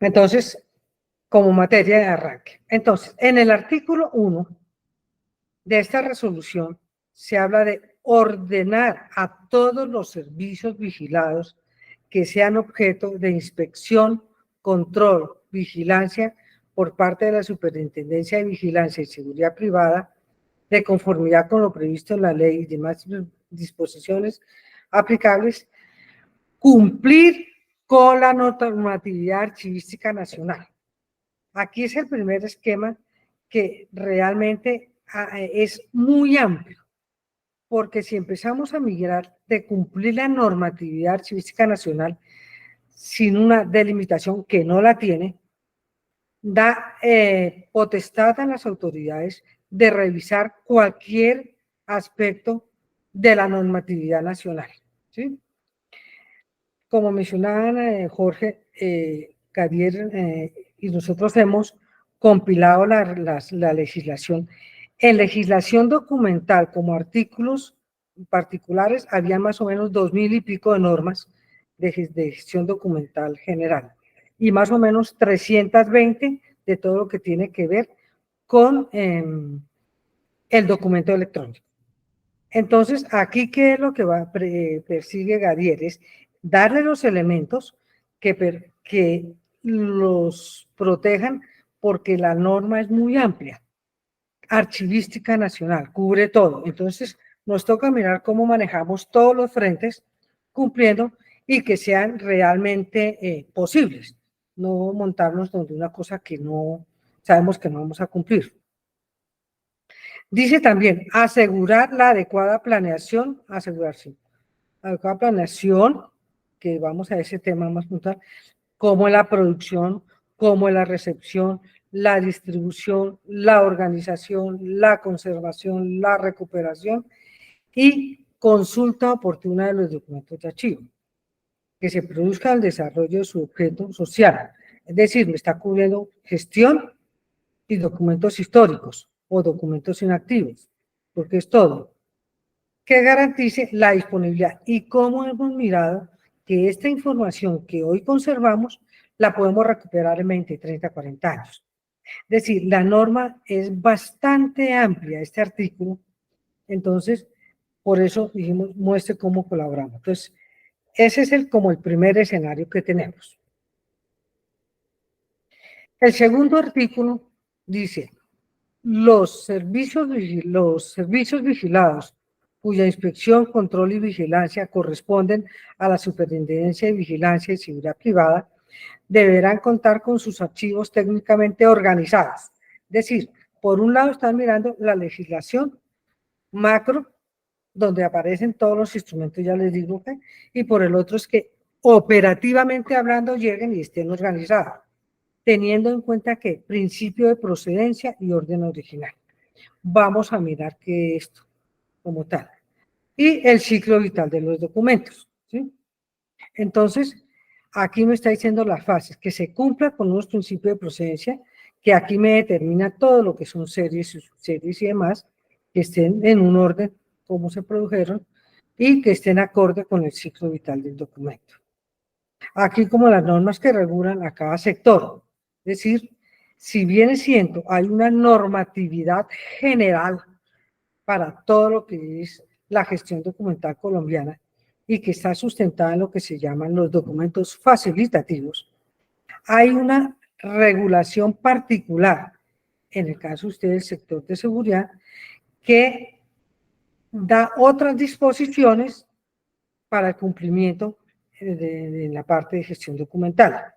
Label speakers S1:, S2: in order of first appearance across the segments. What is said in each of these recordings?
S1: Entonces, como materia de arranque. Entonces, en el artículo 1 de esta resolución se habla de ordenar a todos los servicios vigilados que sean objeto de inspección, control, vigilancia por parte de la Superintendencia de Vigilancia y Seguridad Privada, de conformidad con lo previsto en la ley y demás disposiciones aplicables, cumplir con la normatividad archivística nacional. Aquí es el primer esquema que realmente es muy amplio, porque si empezamos a migrar de cumplir la normatividad archivística nacional sin una delimitación que no la tiene, da potestad a las autoridades de revisar cualquier aspecto de la normatividad nacional, ¿sí? Como mencionaban Jorge, Gadier y nosotros hemos compilado la legislación. En legislación documental, como artículos particulares, había más o menos 2000 y pico de normas de gestión documental general y más o menos 320 de todo lo que tiene que ver con el documento electrónico. Entonces, aquí, ¿qué es lo que persigue Gadier? Es darle los elementos que los protejan, porque la norma es muy amplia. Archivística nacional, cubre todo. Entonces, nos toca mirar cómo manejamos todos los frentes cumpliendo y que sean realmente posibles. No montarnos donde una cosa que no sabemos que no vamos a cumplir. Dice también, asegurar la adecuada planeación, adecuada planeación, que vamos a ese tema más puntual, como la producción, como la recepción, la distribución, la organización, la conservación, la recuperación y consulta oportuna de los documentos de archivo, que se produzca el desarrollo de su objeto social. Es decir, me está cubriendo gestión y documentos históricos o documentos inactivos, porque es todo, que garantice la disponibilidad. Y como hemos mirado que esta información que hoy conservamos la podemos recuperar en 20, 30, 40 años. Es decir, la norma es bastante amplia, este artículo, entonces, por eso dijimos, muestre cómo colaboramos. Entonces, ese es como el primer escenario que tenemos. El segundo artículo dice, los servicios vigilados cuya inspección, control y vigilancia corresponden a la Superintendencia de Vigilancia y Seguridad Privada deberán contar con sus archivos técnicamente organizados. Es decir, por un lado están mirando la legislación macro, donde aparecen todos los instrumentos, ya les digo, y por el otro es que operativamente hablando lleguen y estén organizados, teniendo en cuenta que principio de procedencia y orden original. Vamos a mirar que esto como tal. Y el ciclo vital de los documentos, ¿sí? Entonces, aquí me está diciendo las fases, que se cumpla con unos principios de procedencia, que aquí me determina todo lo que son series y subseries y demás, que estén en un orden como se produjeron y que estén acorde con el ciclo vital del documento. Aquí como las normas que regulan a cada sector, es decir, si bien es cierto, hay una normatividad general para todo lo que es la gestión documental colombiana y que está sustentada en lo que se llaman los documentos facilitativos, hay una regulación particular, en el caso usted del sector de seguridad, que da otras disposiciones para el cumplimiento de la parte de gestión documental,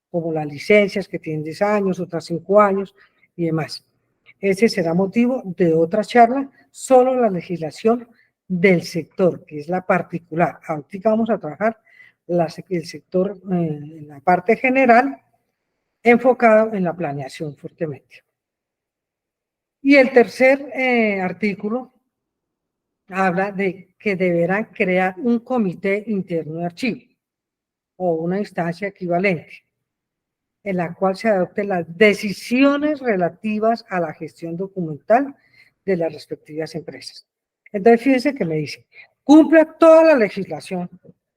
S1: como las licencias que tienen 10 años, otras 5 años y demás. Ese será motivo de otra charla, solo la legislación del sector, que es la particular. Ahorita vamos a trabajar el sector, la parte general, enfocado en la planeación fuertemente. Y el tercer artículo habla de que deberán crear un comité interno de archivo o una instancia equivalente en la cual se adopten las decisiones relativas a la gestión documental de las respectivas empresas. Entonces, fíjense que me dice, cumpla toda la legislación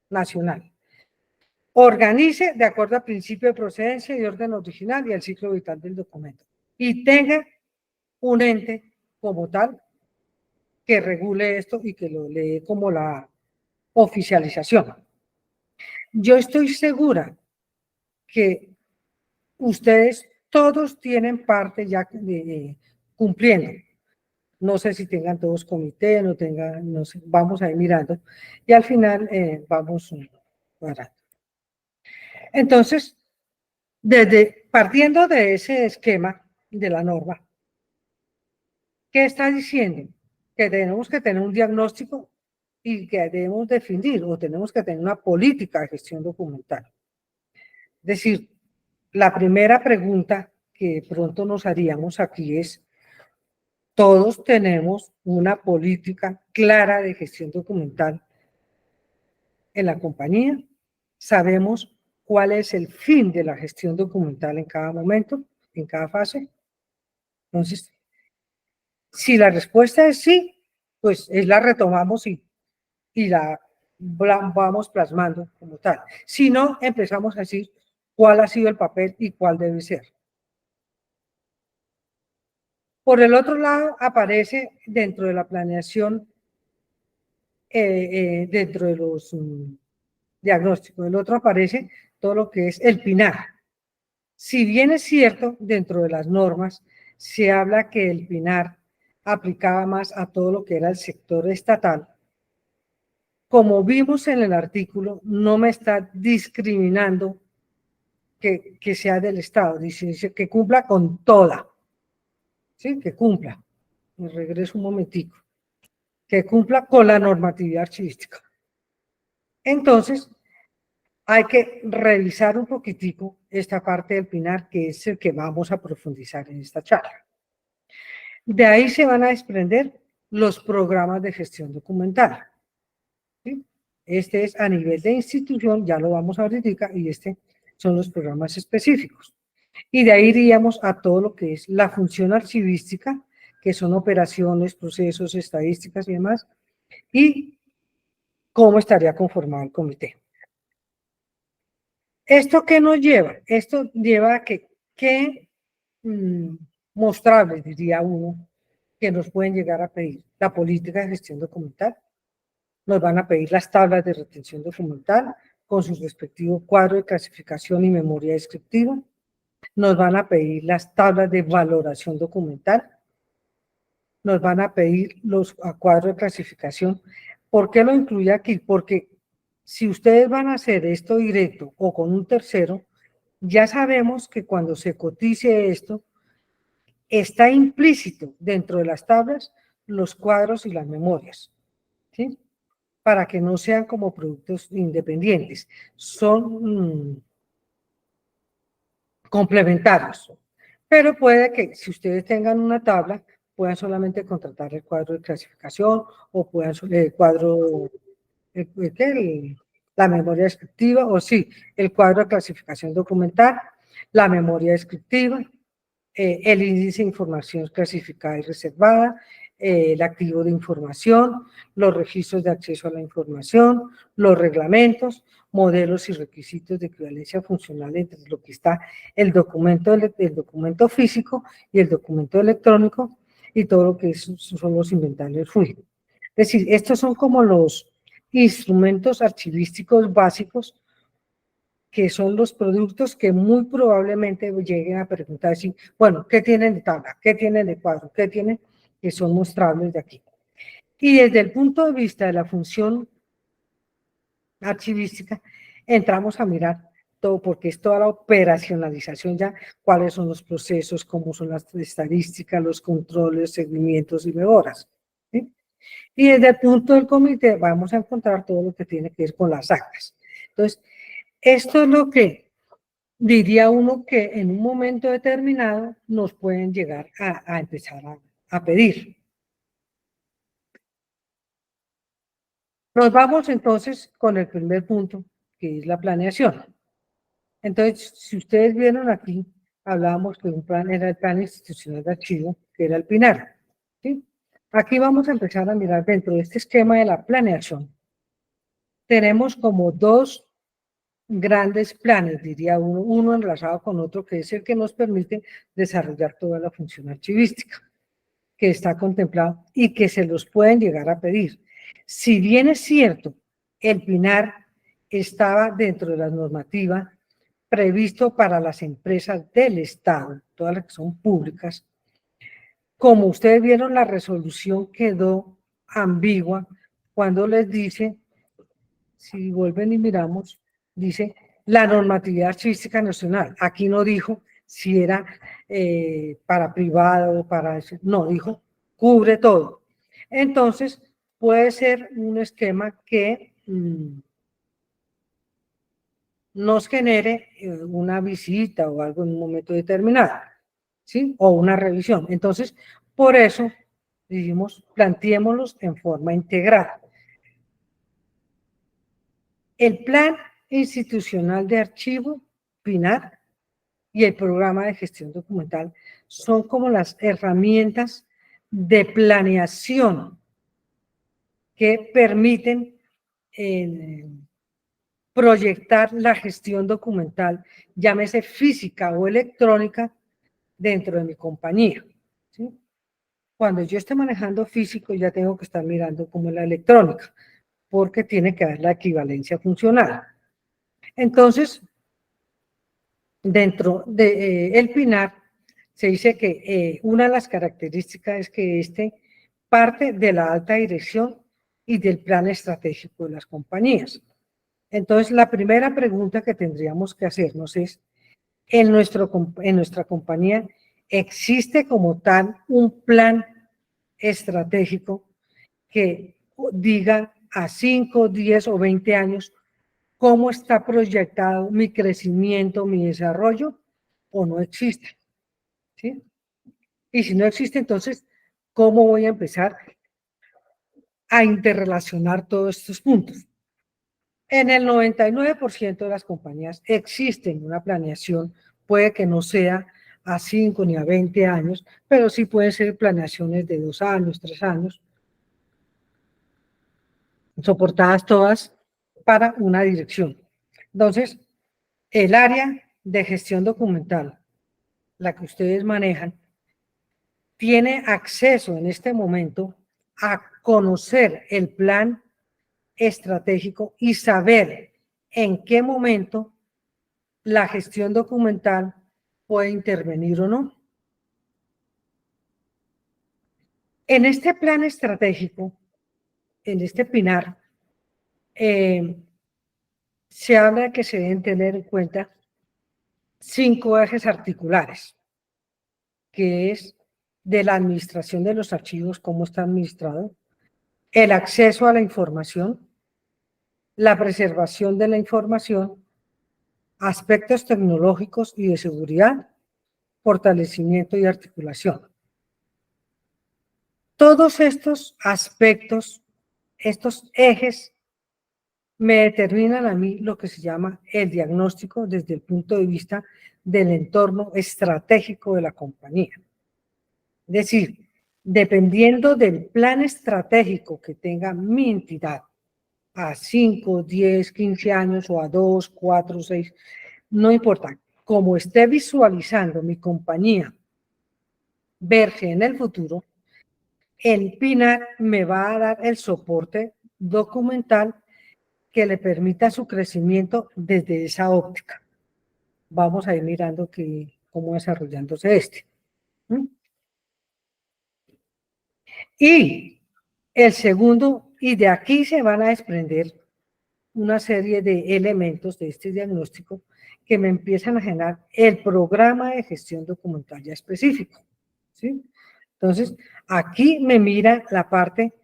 S1: nacional, organice de acuerdo al principio de procedencia y orden original y al ciclo vital del documento. Y tenga un ente como tal que regule esto y que lo lee como la oficialización. Yo estoy segura que ustedes todos tienen parte ya cumpliendo. No sé si tengan todos comité, no tengan, no sé, vamos a ir mirando y al final vamos cuadrando. Entonces, partiendo de ese esquema de la norma, ¿qué está diciendo? Que tenemos que tener un diagnóstico y que debemos definir o tenemos que tener una política de gestión documental. Es decir, la primera pregunta que pronto nos haríamos aquí es, todos tenemos una política clara de gestión documental en la compañía, sabemos cuál es el fin de la gestión documental en cada momento, en cada fase. Entonces, si la respuesta es sí, pues la retomamos y la vamos plasmando como tal. Si no, empezamos a decir cuál ha sido el papel y cuál debe ser. Por el otro lado, aparece dentro de la planeación, dentro de los diagnósticos, el otro aparece todo lo que es el PINAR. Si bien es cierto, dentro de las normas se habla que el PINAR aplicaba más a todo lo que era el sector estatal, como vimos en el artículo, no me está discriminando que sea del Estado, dice que cumpla con toda, ¿sí? Que cumpla, me regreso un momentico, que cumpla con la normatividad archivística. Entonces, hay que revisar un poquitico esta parte del PINAR, que es el que vamos a profundizar en esta charla. De ahí se van a desprender los programas de gestión documental. ¿Sí? Este es a nivel de institución, ya lo vamos a ver ahorita, y son los programas específicos. Y de ahí iríamos a todo lo que es la función archivística, que son operaciones, procesos, estadísticas y demás, y cómo estaría conformado el comité. ¿Esto qué nos lleva? Esto lleva a que mostrables, diría uno, que nos pueden llegar a pedir la política de gestión documental, nos van a pedir las tablas de retención documental con su respectivo cuadro de clasificación y memoria descriptiva, nos van a pedir las tablas de valoración documental, nos van a pedir los cuadros de clasificación. ¿Por qué lo incluye aquí? Porque si ustedes van a hacer esto directo o con un tercero, ya sabemos que cuando se cotice esto, está implícito dentro de las tablas los cuadros y las memorias, ¿sí? Para que no sean como productos independientes, son complementarios. Pero puede que si ustedes tengan una tabla, puedan solamente contratar el cuadro de clasificación o puedan el cuadro, la memoria descriptiva, o sí, el cuadro de clasificación documental, la memoria descriptiva, el índice de información clasificada y reservada, el activo de información, los registros de acceso a la información, los reglamentos, modelos y requisitos de equivalencia funcional entre lo que está el documento físico y el documento electrónico y todo lo que son los inventarios fluidos. Es decir, estos son como los instrumentos archivísticos básicos que son los productos que muy probablemente lleguen a preguntar así, bueno, ¿qué tienen de tabla? ¿Qué tienen de cuadro? ¿Qué tienen? Que son mostrables de aquí. Y desde el punto de vista de la función archivística, entramos a mirar todo, porque es toda la operacionalización ya, cuáles son los procesos, cómo son las estadísticas, los controles, seguimientos y mejoras. ¿Sí? Y desde el punto del comité vamos a encontrar todo lo que tiene que ver con las actas. Entonces, esto es lo que diría uno que en un momento determinado nos pueden llegar a empezar a pedir. Nos vamos entonces con el primer punto, que es la planeación. Entonces, si ustedes vieron aquí, hablábamos que un plan era el plan institucional de archivo, que era el PINAR. ¿Sí? Aquí vamos a empezar a mirar dentro de este esquema de la planeación. Tenemos como dos grandes planes, diría uno enlazado con otro, que es el que nos permite desarrollar toda la función archivística que está contemplado y que se los pueden llegar a pedir. Si bien es cierto, el PINAR estaba dentro de la normativa previsto para las empresas del Estado, todas las que son públicas, como ustedes vieron, la resolución quedó ambigua cuando les dice, si vuelven y miramos, dice la normatividad archivística nacional. Aquí no dijo si era para privado o para eso, no, dijo cubre todo. Entonces, puede ser un esquema que nos genere una visita o algo en un momento determinado, ¿sí? O una revisión. Entonces, por eso dijimos, planteémoslos en forma integral. El Plan Institucional de Archivo, PINAR, y el Programa de Gestión Documental son como las herramientas de planeación que permiten proyectar la gestión documental, llámese física o electrónica, dentro de mi compañía, ¿sí? Cuando yo esté manejando físico, ya tengo que estar mirando como la electrónica, porque tiene que haber la equivalencia funcional. Entonces, dentro del PINAR, se dice que una de las características es que este parte de la alta dirección y del plan estratégico de las compañías. Entonces, la primera pregunta que tendríamos que hacernos es, en nuestra compañía, ¿existe como tal un plan estratégico que diga a 5, 10 o 20 años cómo está proyectado mi crecimiento, mi desarrollo, o no existe? ¿Sí? Y si no existe, entonces, ¿cómo voy a empezar a interrelacionar todos estos puntos? En el 99% de las compañías existen una planeación, puede que no sea a 5 ni a 20 años, pero sí pueden ser planeaciones de 2 años, 3 años, soportadas todas para una dirección. Entonces, el área de gestión documental, la que ustedes manejan, tiene acceso en este momento a conocer el plan estratégico y saber en qué momento la gestión documental puede intervenir o no. En este plan estratégico, en este PINAR, se habla de que se deben tener en cuenta 5 ejes articulares, que es de la administración de los archivos, cómo está administrado, el acceso a la información, la preservación de la información, aspectos tecnológicos y de seguridad, fortalecimiento y articulación. Todos estos aspectos, estos ejes, me determinan a mí lo que se llama el diagnóstico desde el punto de vista del entorno estratégico de la compañía. Es decir, dependiendo del plan estratégico que tenga mi entidad, a 5, 10, 15 años o a 2, 4, 6, no importa, como esté visualizando mi compañía verse en el futuro, el PINAR me va a dar el soporte documental que le permita su crecimiento desde esa óptica. Vamos a ir mirando cómo desarrollándose este. Y el segundo, y de aquí se van a desprender una serie de elementos de este diagnóstico que me empiezan a generar el programa de gestión documental ya específico, ¿sí? Entonces, aquí me mira la parte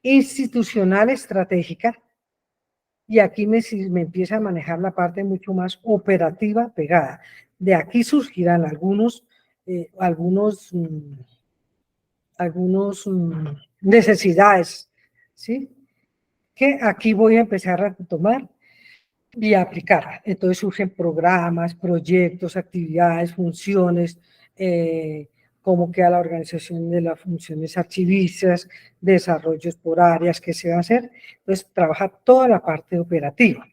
S1: institucional estratégica y aquí me empieza a manejar la parte mucho más operativa pegada. De aquí surgirán algunos necesidades, ¿sí? Que aquí voy a empezar a tomar y a aplicar. Entonces surgen programas, proyectos, actividades, funciones, cómo queda la organización de las funciones archivistas, desarrollos por áreas que se va a hacer. Entonces trabaja toda la parte operativa.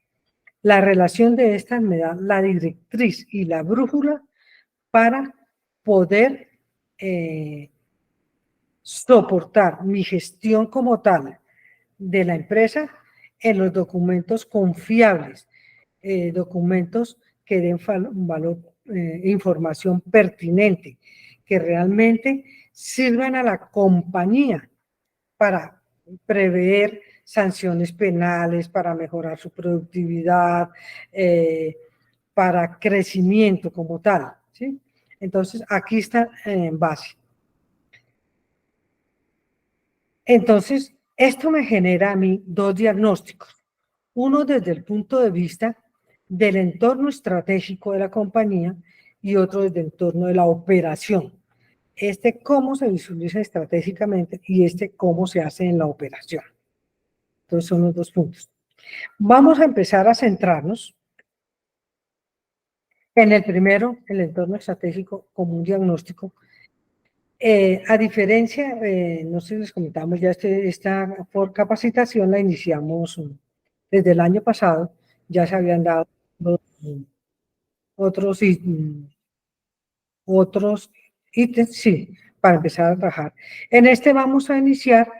S1: La relación de estas me da la directriz y la brújula para poder soportar mi gestión como tal de la empresa en los documentos confiables, documentos que den valor, información pertinente, que realmente sirvan a la compañía para prever sanciones penales, para mejorar su productividad, para crecimiento como tal, ¿sí? Entonces, aquí está en base. Entonces, esto me genera a mí dos diagnósticos. Uno desde el punto de vista del entorno estratégico de la compañía y otro desde el entorno de la operación. Este cómo se visualiza estratégicamente y este cómo se hace en la operación. Entonces son los dos puntos. Vamos a empezar a centrarnos en el primero, el entorno estratégico como un diagnóstico. A diferencia, no sé si les comentamos, ya esta por capacitación la iniciamos desde el año pasado, ya se habían dado otros ítems, sí, para empezar a trabajar. En este vamos a iniciar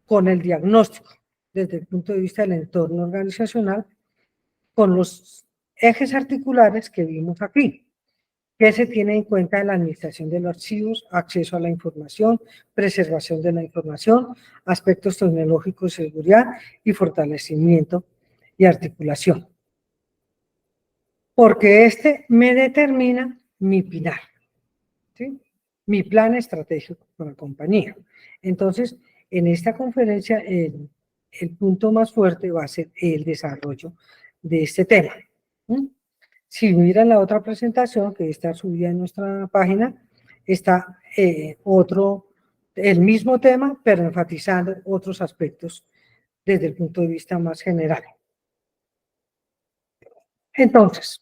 S1: con el diagnóstico, desde el punto de vista del entorno organizacional, con los ejes articulares que vimos aquí, que se tiene en cuenta en la administración de los archivos, acceso a la información, preservación de la información, aspectos tecnológicos de seguridad y fortalecimiento y articulación. Porque este me determina mi pilar, ¿sí? Mi plan estratégico con la compañía. Entonces, en esta conferencia, el punto más fuerte va a ser el desarrollo de este tema. Si miran la otra presentación que está subida en nuestra página, está el mismo tema, pero enfatizando otros aspectos desde el punto de vista más general. Entonces,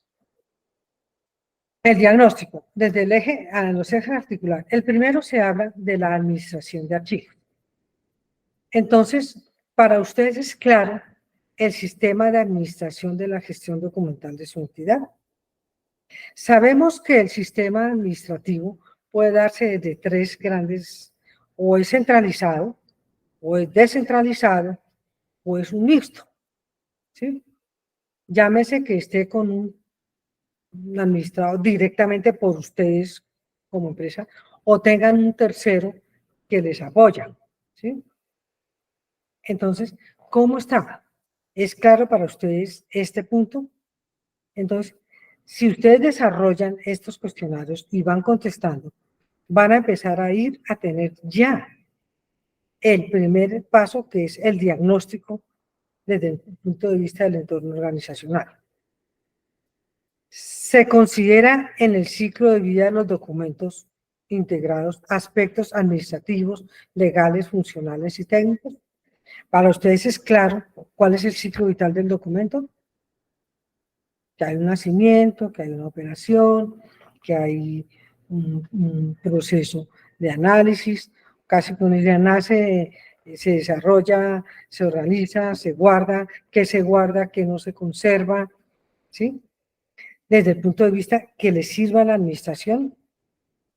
S1: el diagnóstico, desde el eje a los ejes articulares. El primero se habla de la administración de archivos. Entonces, para ustedes es claro el sistema de administración de la gestión documental de su entidad. Sabemos que el sistema administrativo puede darse desde tres grandes, o es centralizado, o es descentralizado, o es un mixto, ¿sí? Llámese que esté con un administrado directamente por ustedes como empresa, o tengan un tercero que les apoya, ¿sí? Entonces, ¿cómo está? ¿Es claro para ustedes este punto? Entonces, si ustedes desarrollan estos cuestionarios y van contestando, van a empezar a ir a tener ya el primer paso, que es el diagnóstico desde el punto de vista del entorno organizacional. Se considera en el ciclo de vida de los documentos integrados aspectos administrativos, legales, funcionales y técnicos. Para ustedes es claro cuál es el ciclo vital del documento, que hay un nacimiento, que hay una operación, que hay un proceso de análisis, casi cuando ya nace, se desarrolla, se organiza, se guarda, qué no se conserva, ¿sí? Desde el punto de vista que le sirva a la administración,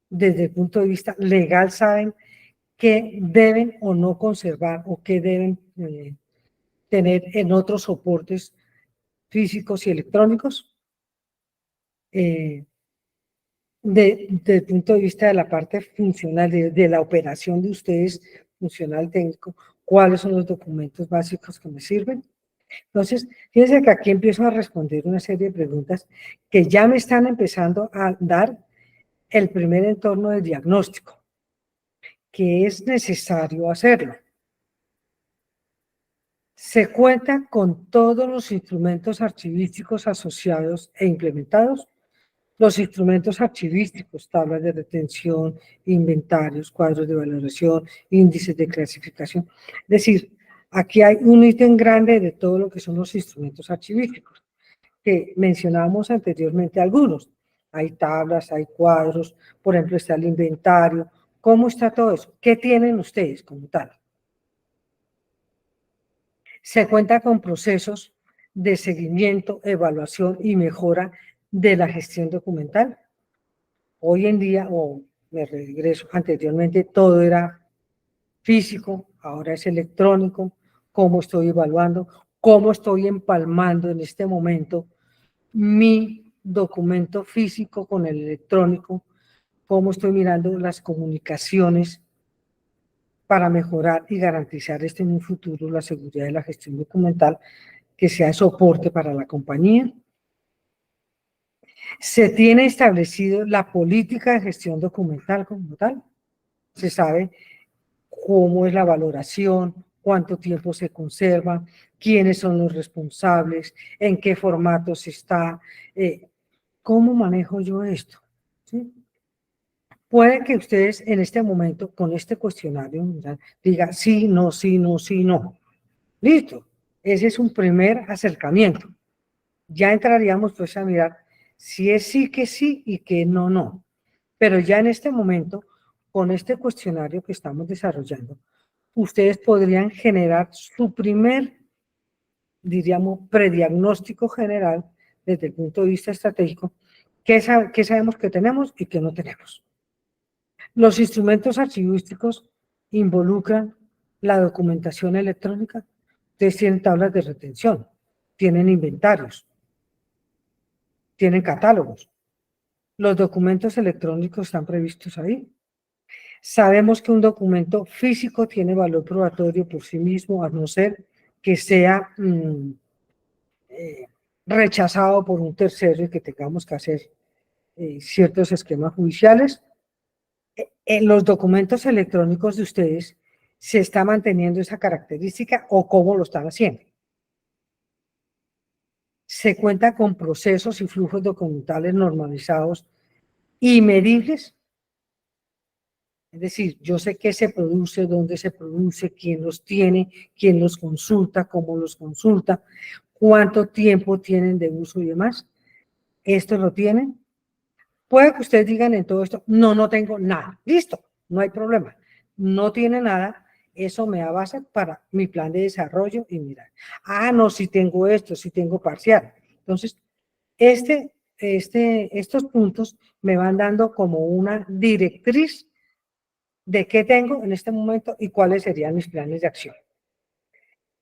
S1: desde el punto de vista legal saben qué deben o no conservar o qué deben tener en otros soportes físicos y electrónicos. Desde el punto de vista de la parte funcional, de la operación de ustedes, funcional técnico, cuáles son los documentos básicos que me sirven. Entonces, fíjense que aquí empiezo a responder una serie de preguntas que ya me están empezando a dar el primer entorno de diagnóstico, que es necesario hacerlo. Se cuenta con todos los instrumentos archivísticos asociados e implementados. Los instrumentos archivísticos, tablas de retención, inventarios, cuadros de valoración, índices de clasificación. Es decir, aquí hay un ítem grande de todo lo que son los instrumentos archivísticos, que mencionábamos anteriormente algunos. Hay tablas, hay cuadros, por ejemplo, está el inventario. ¿Cómo está todo eso? ¿Qué tienen ustedes como tal? Se cuenta con procesos de seguimiento, evaluación y mejora de la gestión documental. Hoy en día, o me regreso, anteriormente todo era físico, ahora es electrónico. ¿Cómo estoy evaluando? ¿Cómo estoy empalmando en este momento mi documento físico con el electrónico? ¿Cómo estoy mirando las comunicaciones para mejorar y garantizar en un futuro la seguridad de la gestión documental que sea de soporte para la compañía? Se tiene establecido la política de gestión documental como tal. Se sabe cómo es la valoración, cuánto tiempo se conserva, quiénes son los responsables, en qué formato se está, cómo manejo yo esto, ¿sí? Puede que ustedes en este momento, con este cuestionario, digan sí, no, sí, no, sí, no. Listo, ese es un primer acercamiento. Ya entraríamos pues a mirar si es sí que sí y que no, no. Pero ya en este momento, con este cuestionario que estamos desarrollando, ustedes podrían generar su primer, diríamos, prediagnóstico general desde el punto de vista estratégico, qué sabemos que tenemos y qué no tenemos. Los instrumentos archivísticos involucran la documentación electrónica. Ustedes tienen tablas de retención, tienen inventarios, tienen catálogos. Los documentos electrónicos están previstos ahí. Sabemos que un documento físico tiene valor probatorio por sí mismo, a no ser que sea rechazado por un tercero y que tengamos que hacer ciertos esquemas judiciales. En los documentos electrónicos de ustedes se está manteniendo esa característica o cómo lo están haciendo. Se cuenta con procesos y flujos documentales normalizados y medibles. Es decir, yo sé qué se produce, dónde se produce, quién los tiene, quién los consulta, cómo los consulta, cuánto tiempo tienen de uso y demás. ¿Esto lo tienen? Puede que ustedes digan en todo esto, no, no tengo nada. Listo, no hay problema. No tiene nada, eso me da base para mi plan de desarrollo y mirar. Ah, no, si tengo esto, si tengo parcial. Entonces, estos puntos me van dando como una directriz de qué tengo en este momento y cuáles serían mis planes de acción.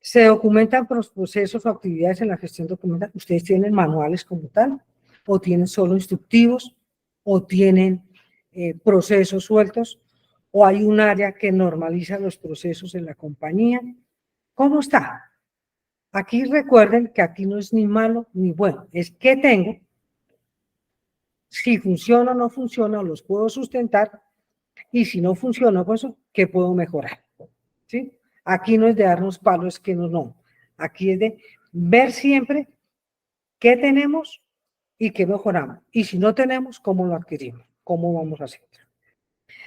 S1: Se documentan procesos o actividades en la gestión documental. Ustedes tienen manuales como tal, o tienen solo instructivos, o tienen procesos sueltos, o hay un área que normaliza los procesos en la compañía. ¿Cómo está? Aquí recuerden que aquí no es ni malo ni bueno, es qué tengo, si funciona o no funciona, los puedo sustentar, y si no funciona, pues, ¿qué puedo mejorar? ¿Sí? Aquí no es de darnos palos, es que no. Aquí es de ver siempre qué tenemos y qué mejoramos. Y si no tenemos, ¿cómo lo adquirimos? ¿Cómo vamos a hacer?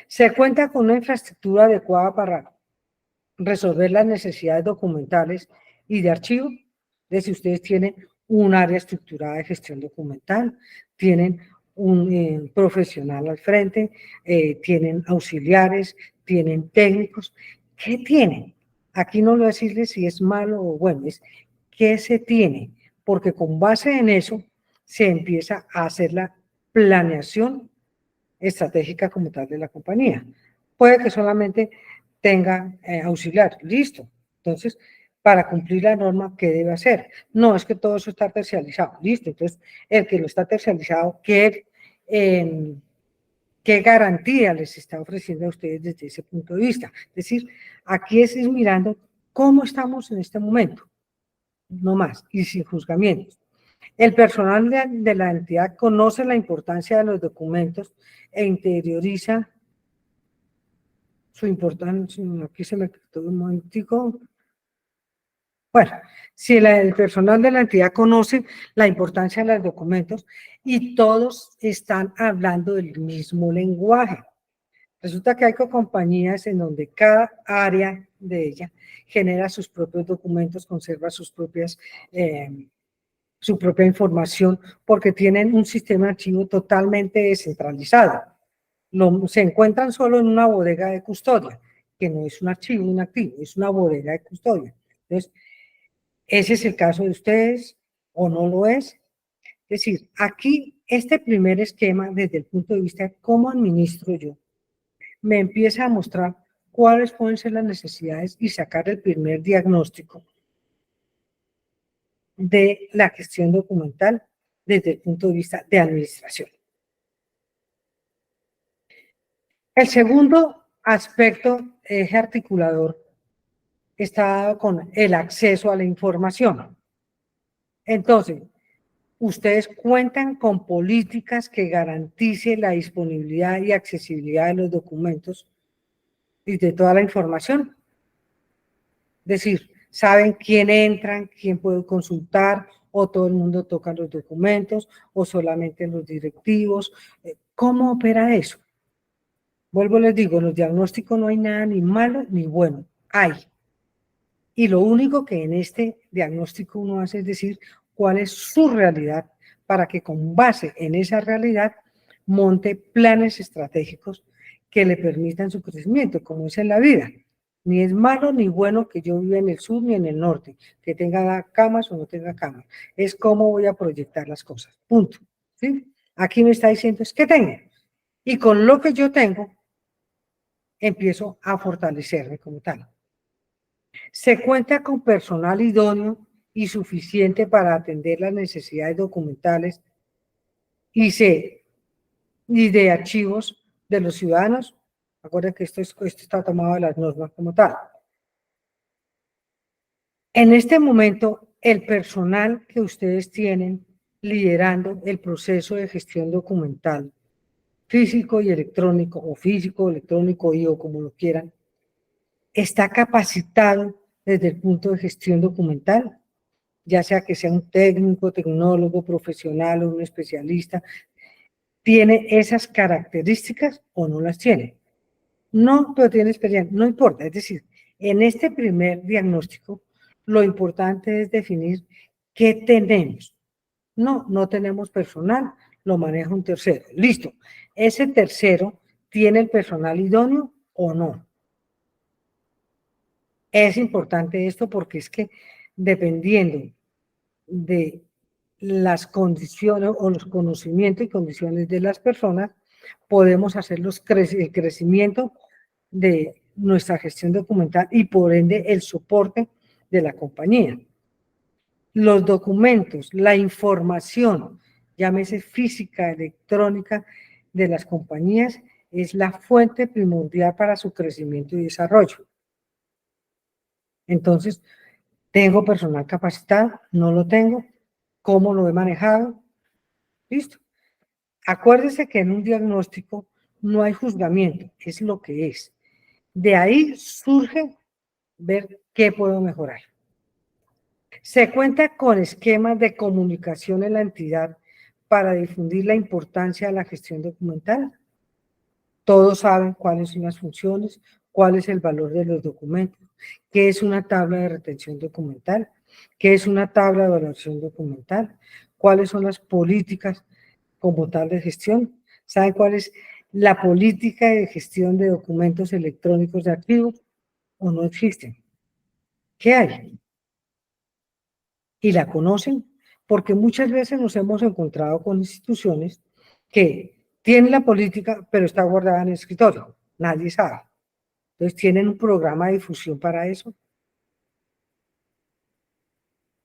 S1: Se cuenta con una infraestructura adecuada para resolver las necesidades documentales y de archivo. Si ustedes tienen un área estructurada de gestión documental, tienen un profesional al frente, tienen auxiliares, tienen técnicos. ¿Qué tienen? Aquí no lo voy a decirles si es malo o bueno, es qué se tiene, porque con base en eso se empieza a hacer la planeación estratégica como tal de la compañía. Puede que solamente tenga auxiliar, listo. Entonces, para cumplir la norma, ¿qué debe hacer? No, es que todo eso está tercializado, listo. Entonces, el que lo está tercializado, ¿qué garantía les está ofreciendo a ustedes desde ese punto de vista? Es decir, aquí es ir mirando cómo estamos en este momento, no más, y sin juzgamientos. El personal de la entidad conoce la importancia de los documentos e interioriza su importancia. Aquí se me quedó un momentico. Bueno, si el personal de la entidad conoce la importancia de los documentos y todos están hablando del mismo lenguaje. Resulta que hay compañías en donde cada área de ella genera sus propios documentos, conserva su propia información, porque tienen un sistema de archivo totalmente descentralizado. Se encuentran solo en una bodega de custodia, que no es un archivo, un activo, es una bodega de custodia. Entonces, ese es el caso de ustedes o no lo es. Es decir, aquí este primer esquema, desde el punto de vista de cómo administro yo, me empieza a mostrar cuáles pueden ser las necesidades y sacar el primer diagnóstico de la gestión documental desde el punto de vista de administración. El segundo aspecto, eje articulador, está dado con el acceso a la información. Entonces, ustedes cuentan con políticas que garanticen la disponibilidad y accesibilidad de los documentos y de toda la información. Es decir, saben quién entra, quién puede consultar, o todo el mundo toca los documentos, o solamente los directivos. ¿Cómo opera eso? Vuelvo, les digo, en los diagnósticos no hay nada ni malo ni bueno, hay. Y lo único que en este diagnóstico uno hace es decir cuál es su realidad para que con base en esa realidad monte planes estratégicos que le permitan su crecimiento, como es en la vida. Ni es malo ni bueno que yo viva en el sur ni en el norte, que tenga camas o no tenga camas. Es cómo voy a proyectar las cosas, punto. ¿Sí? Aquí me está diciendo es que tengo. Y con lo que yo tengo, empiezo a fortalecerme como tal. Se cuenta con personal idóneo y suficiente para atender las necesidades documentales y de archivos de los ciudadanos. Acuérdense que esto está tomado de las normas como tal. En este momento, el personal que ustedes tienen liderando el proceso de gestión documental, físico y electrónico, o físico, electrónico y o como lo quieran, está capacitado desde el punto de gestión documental, ya sea que sea un técnico, tecnólogo, profesional o un especialista, ¿tiene esas características o no las tiene? No, pero tiene experiencia, no importa. Es decir, en este primer diagnóstico, lo importante es definir qué tenemos. No, no tenemos personal, lo maneja un tercero. Listo. Ese tercero tiene el personal idóneo o no. Es importante esto porque es que dependiendo de las condiciones o los conocimientos y condiciones de las personas, podemos hacer el crecimiento de nuestra gestión documental y por ende el soporte de la compañía. Los documentos, la información, llámese física, electrónica, de las compañías, es la fuente primordial para su crecimiento y desarrollo. Entonces, ¿tengo personal capacitado? ¿No lo tengo? ¿Cómo lo he manejado? ¿Listo? Acuérdese que en un diagnóstico no hay juzgamiento, es lo que es. De ahí surge ver qué puedo mejorar. Se cuenta con esquemas de comunicación en la entidad para difundir la importancia de la gestión documental. Todos saben cuáles son las funciones, cuál es el valor de los documentos, qué es una tabla de retención documental, qué es una tabla de evaluación documental, cuáles son las políticas como tal de gestión, saben cuál es la política de gestión de documentos electrónicos de archivos o no existen. ¿Qué hay? Y la conocen, porque muchas veces nos hemos encontrado con instituciones que tienen la política, pero está guardada en el escritorio, nadie sabe. Entonces, ¿tienen un programa de difusión para eso?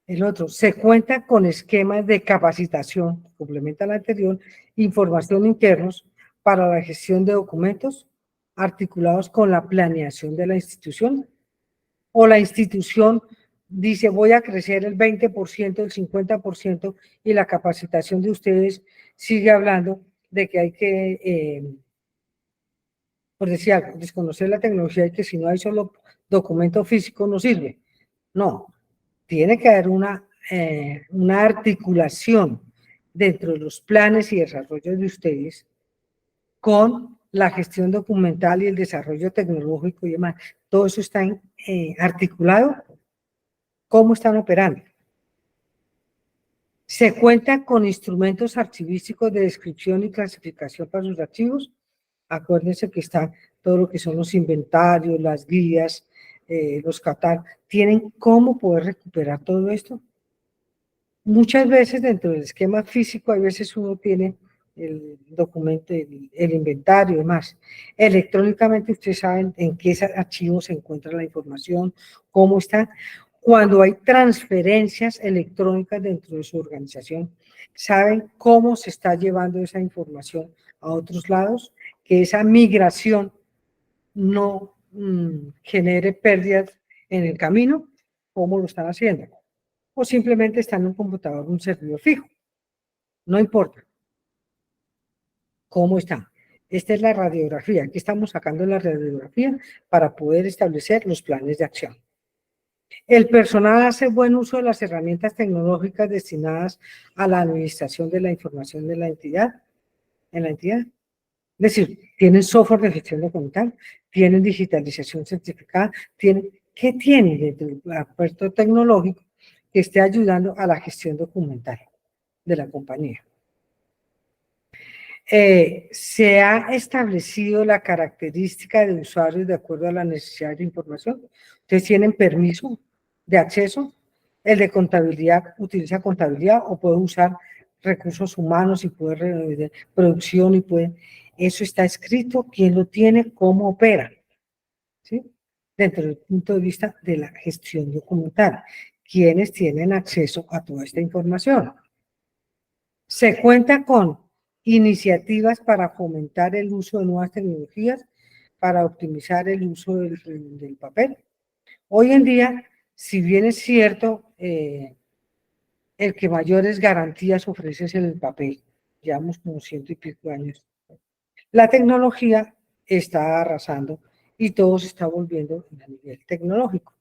S1: El otro, se cuenta con esquemas de capacitación, complementa al anterior, información internos para la gestión de documentos articulados con la planeación de la institución, o la institución dice voy a crecer el 20%, el 50% y la capacitación de ustedes sigue hablando de que hay que, por decir algo, desconocer la tecnología y que si no hay solo documento físico no sirve. No, tiene que haber una articulación dentro de los planes y desarrollos de ustedes con la gestión documental y el desarrollo tecnológico y demás. Todo eso está articulado. ¿Cómo están operando? Se cuenta con instrumentos archivísticos de descripción y clasificación para sus archivos. Acuérdense que está todo lo que son los inventarios, las guías, los Qatar, ¿tienen cómo poder recuperar todo esto? Muchas veces dentro del esquema físico, hay veces uno tiene el documento, el inventario y demás. Electrónicamente ustedes saben en qué archivo se encuentra la información, cómo está. Cuando hay transferencias electrónicas dentro de su organización, saben cómo se está llevando esa información a otros lados, que esa migración no genere pérdidas en el camino, cómo lo están haciendo. O simplemente está en un computador, un servidor fijo. No importa cómo está. Esta es la radiografía. Aquí estamos sacando la radiografía para poder establecer los planes de acción. El personal hace buen uso de las herramientas tecnológicas destinadas a la administración de la información de la entidad, en la entidad. Es decir, tienen software de gestión documental, tienen digitalización certificada, ¿qué tienen dentro del aspecto tecnológico que esté ayudando a la gestión documental de la compañía? Se ha establecido la característica de usuarios de acuerdo a la necesidad de información. Ustedes tienen permiso de acceso. El de contabilidad utiliza contabilidad o puede usar recursos humanos y puede producción y puede. Eso está escrito, quién lo tiene, cómo opera, ¿sí? Dentro del punto de vista de la gestión documental, quienes tienen acceso a toda esta información. Se cuenta con iniciativas para fomentar el uso de nuevas tecnologías, para optimizar el uso del papel. Hoy en día, si bien es cierto, el que mayores garantías ofrece es el papel, llevamos como 100 y pico años. La tecnología está arrasando y todo se está volviendo a nivel tecnológico.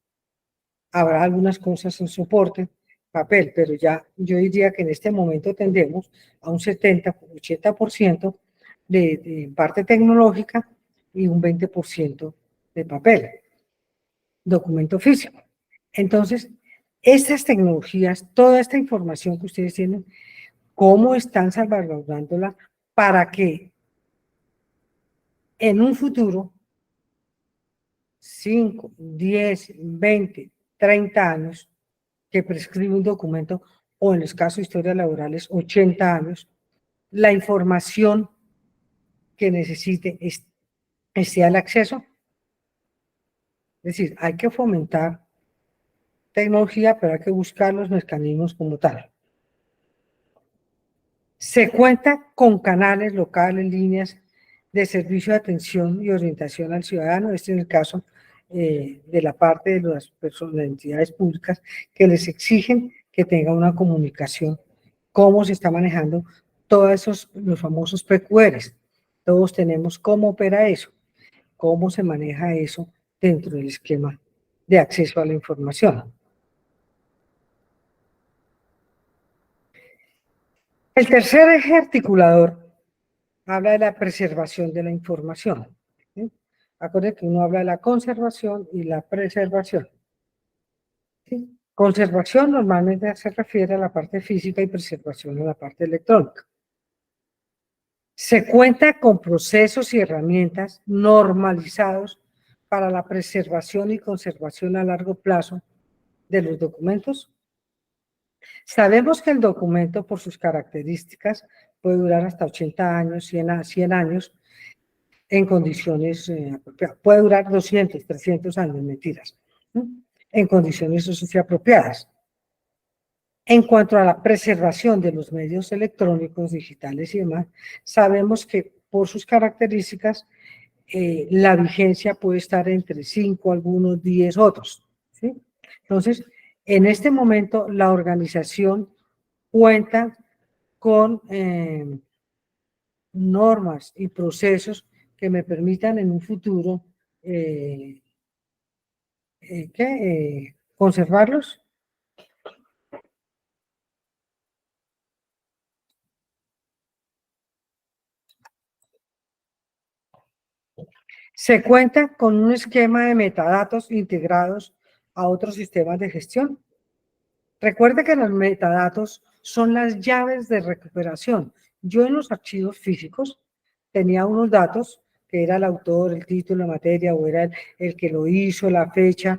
S1: Habrá algunas cosas en soporte, papel, pero ya yo diría que en este momento tendemos a un 70-80% de parte tecnológica y un 20% de papel, documento físico. Entonces, estas tecnologías, toda esta información que ustedes tienen, ¿cómo están salvaguardándola para que en un futuro, 5, 10, 20, 30 años, que prescribe un documento, o en los casos de historias laborales, 80 años, la información que necesite esté al acceso? Es decir, hay que fomentar tecnología, pero hay que buscar los mecanismos como tal. Se cuenta con canales locales, líneas de servicio de atención y orientación al ciudadano. Este es el caso de la parte de las personas, de entidades públicas, que les exigen que tengan una comunicación, cómo se está manejando todos esos, los famosos PQRs. Todos tenemos cómo opera eso, cómo se maneja eso dentro del esquema de acceso a la información. El tercer eje articulador habla de la preservación de la información. ¿Sí? Acuérdense que uno habla de la conservación y la preservación. ¿Sí? Conservación normalmente se refiere a la parte física y preservación a la parte electrónica. Se cuenta con procesos y herramientas normalizados para la preservación y conservación a largo plazo de los documentos. Sabemos que el documento, por sus características, puede durar hasta 80 años, 100 años, en condiciones apropiadas. Puede durar 200, 300 años, mentiras, ¿no? En condiciones apropiadas. En cuanto a la preservación de los medios electrónicos, digitales y demás, sabemos que por sus características, la vigencia puede estar entre 5, algunos 10, otros, ¿sí? Entonces, en este momento, la organización cuenta con normas y procesos que me permitan en un futuro conservarlos. Se cuenta con un esquema de metadatos integrados a otros sistemas de gestión. Recuerde que los metadatos son las llaves de recuperación. Yo en los archivos físicos tenía unos datos que era el autor, el título, la materia, o era el que lo hizo, la fecha.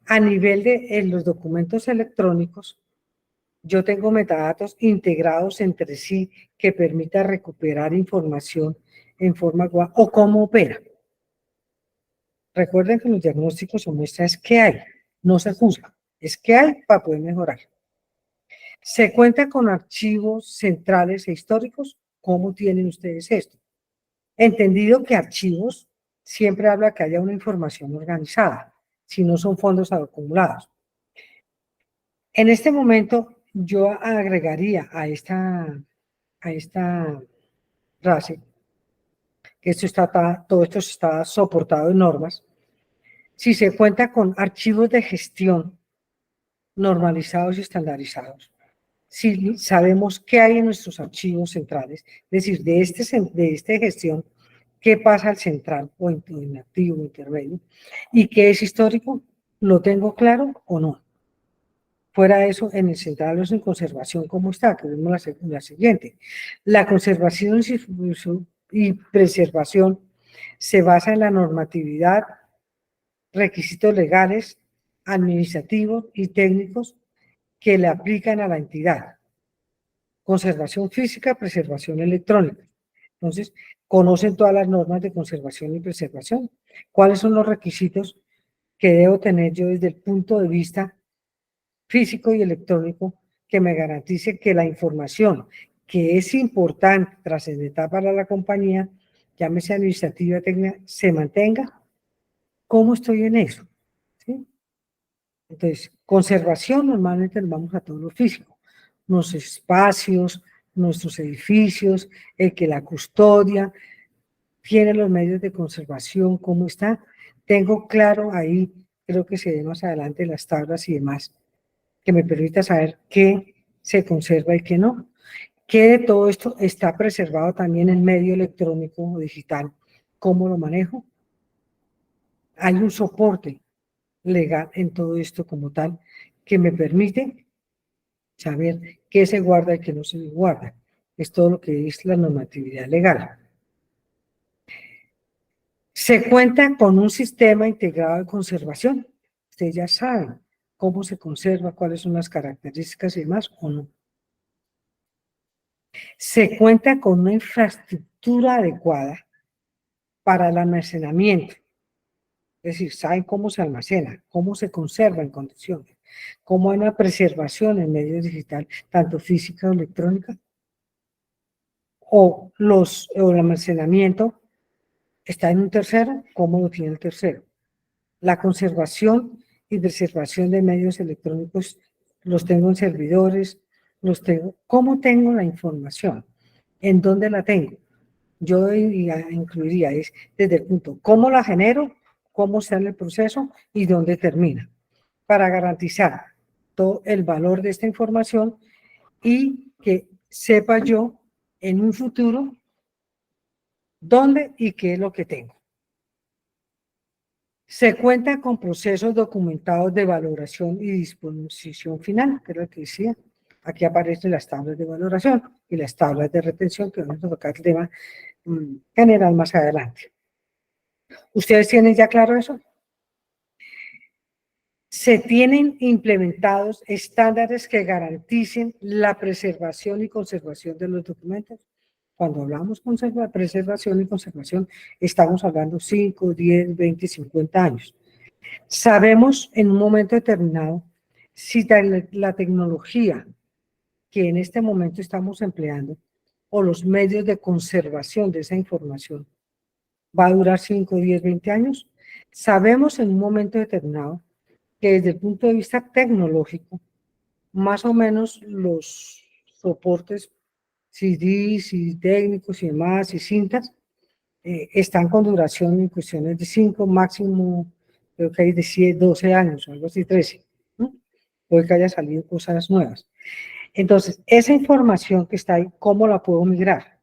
S1: A nivel de los documentos electrónicos, yo tengo metadatos integrados entre sí que permita recuperar información en forma o cómo opera. Recuerden que los diagnósticos se muestra es qué hay, no se juzga, es qué hay para poder mejorar. Se cuenta con archivos centrales e históricos. ¿Cómo tienen ustedes esto? Entendido que archivos siempre habla que haya una información organizada, si no son fondos acumulados. En este momento yo agregaría a esta frase que todo esto está soportado en normas, si se cuenta con archivos de gestión normalizados y estandarizados, si sabemos qué hay en nuestros archivos centrales, es decir, de esta gestión, qué pasa al central o inactivo, intermedio, y qué es histórico, ¿lo tengo claro o no? Fuera de eso, en el central o en conservación, ¿cómo está? Que vemos la siguiente. La conservación y preservación se basa en la normatividad, requisitos legales, administrativos y técnicos que le aplican a la entidad. Conservación física, preservación electrónica. Entonces, conocen todas las normas de conservación y preservación. ¿Cuáles son los requisitos que debo tener yo desde el punto de vista físico y electrónico que me garantice que la información que es importante, trascendental para la compañía, llámese administrativa, técnica, se mantenga? ¿Cómo estoy en eso? ¿Sí? Entonces, conservación normalmente nos vamos a todo lo físico, nuestros espacios, nuestros edificios, el que la custodia, tiene los medios de conservación, cómo está. Tengo claro ahí, creo que se ve más adelante las tablas y demás, que me permita saber qué se conserva y qué no. ¿Qué de todo esto está preservado también en medio electrónico o digital? ¿Cómo lo manejo? Hay un soporte legal en todo esto como tal que me permite saber qué se guarda y qué no se guarda. Es todo lo que es la normatividad legal. Se cuenta con un sistema integrado de conservación. Ustedes ya saben cómo se conserva, cuáles son las características y demás, o no. Se cuenta con una infraestructura adecuada para el almacenamiento. Es decir, saben cómo se almacena, cómo se conserva en condiciones, cómo hay una preservación en medios digital, tanto física o electrónica, o el almacenamiento está en un tercero, cómo lo tiene el tercero. La conservación y preservación de medios electrónicos los tengo en servidores, ¿cómo tengo la información? ¿En dónde la tengo? Yo incluiría desde el punto, ¿cómo la genero? ¿Cómo está en el proceso? ¿Y dónde termina? Para garantizar todo el valor de esta información y que sepa yo en un futuro dónde y qué es lo que tengo. Se cuenta con procesos documentados de valoración y disposición final, que es lo que decía. Aquí aparecen las tablas de valoración y las tablas de retención, que vamos a tocar el tema general más adelante. ¿Ustedes tienen ya claro eso? Se tienen implementados estándares que garanticen la preservación y conservación de los documentos. Cuando hablamos de preservación y conservación, estamos hablando 5, 10, 20, 50 años. Sabemos en un momento determinado si la tecnología que en este momento estamos empleando o los medios de conservación de esa información va a durar 5, 10, 20 años. Sabemos en un momento determinado que desde el punto de vista tecnológico, más o menos los soportes CDs y técnicos y demás y cintas están con duración en cuestiones de 5, máximo creo que hay de 7, 12 años, algo así, 13. ¿No? Puede que haya salido cosas nuevas. Entonces, esa información que está ahí, ¿cómo la puedo migrar?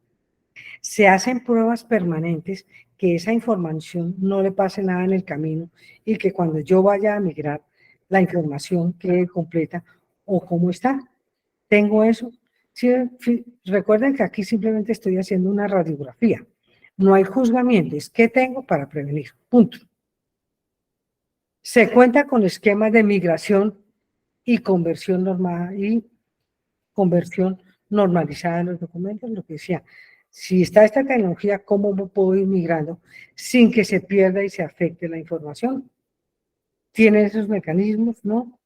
S1: Se hacen pruebas permanentes que esa información no le pase nada en el camino y que cuando yo vaya a migrar, la información quede completa o cómo está. ¿Tengo eso? Sí, recuerden que aquí simplemente estoy haciendo una radiografía. No hay juzgamiento, es qué tengo para prevenir, punto. Se cuenta con esquemas de migración y conversión normalizada en los documentos, lo que decía. Si está esta tecnología, ¿cómo puedo ir migrando sin que se pierda y se afecte la información? ¿Tiene esos mecanismos? No.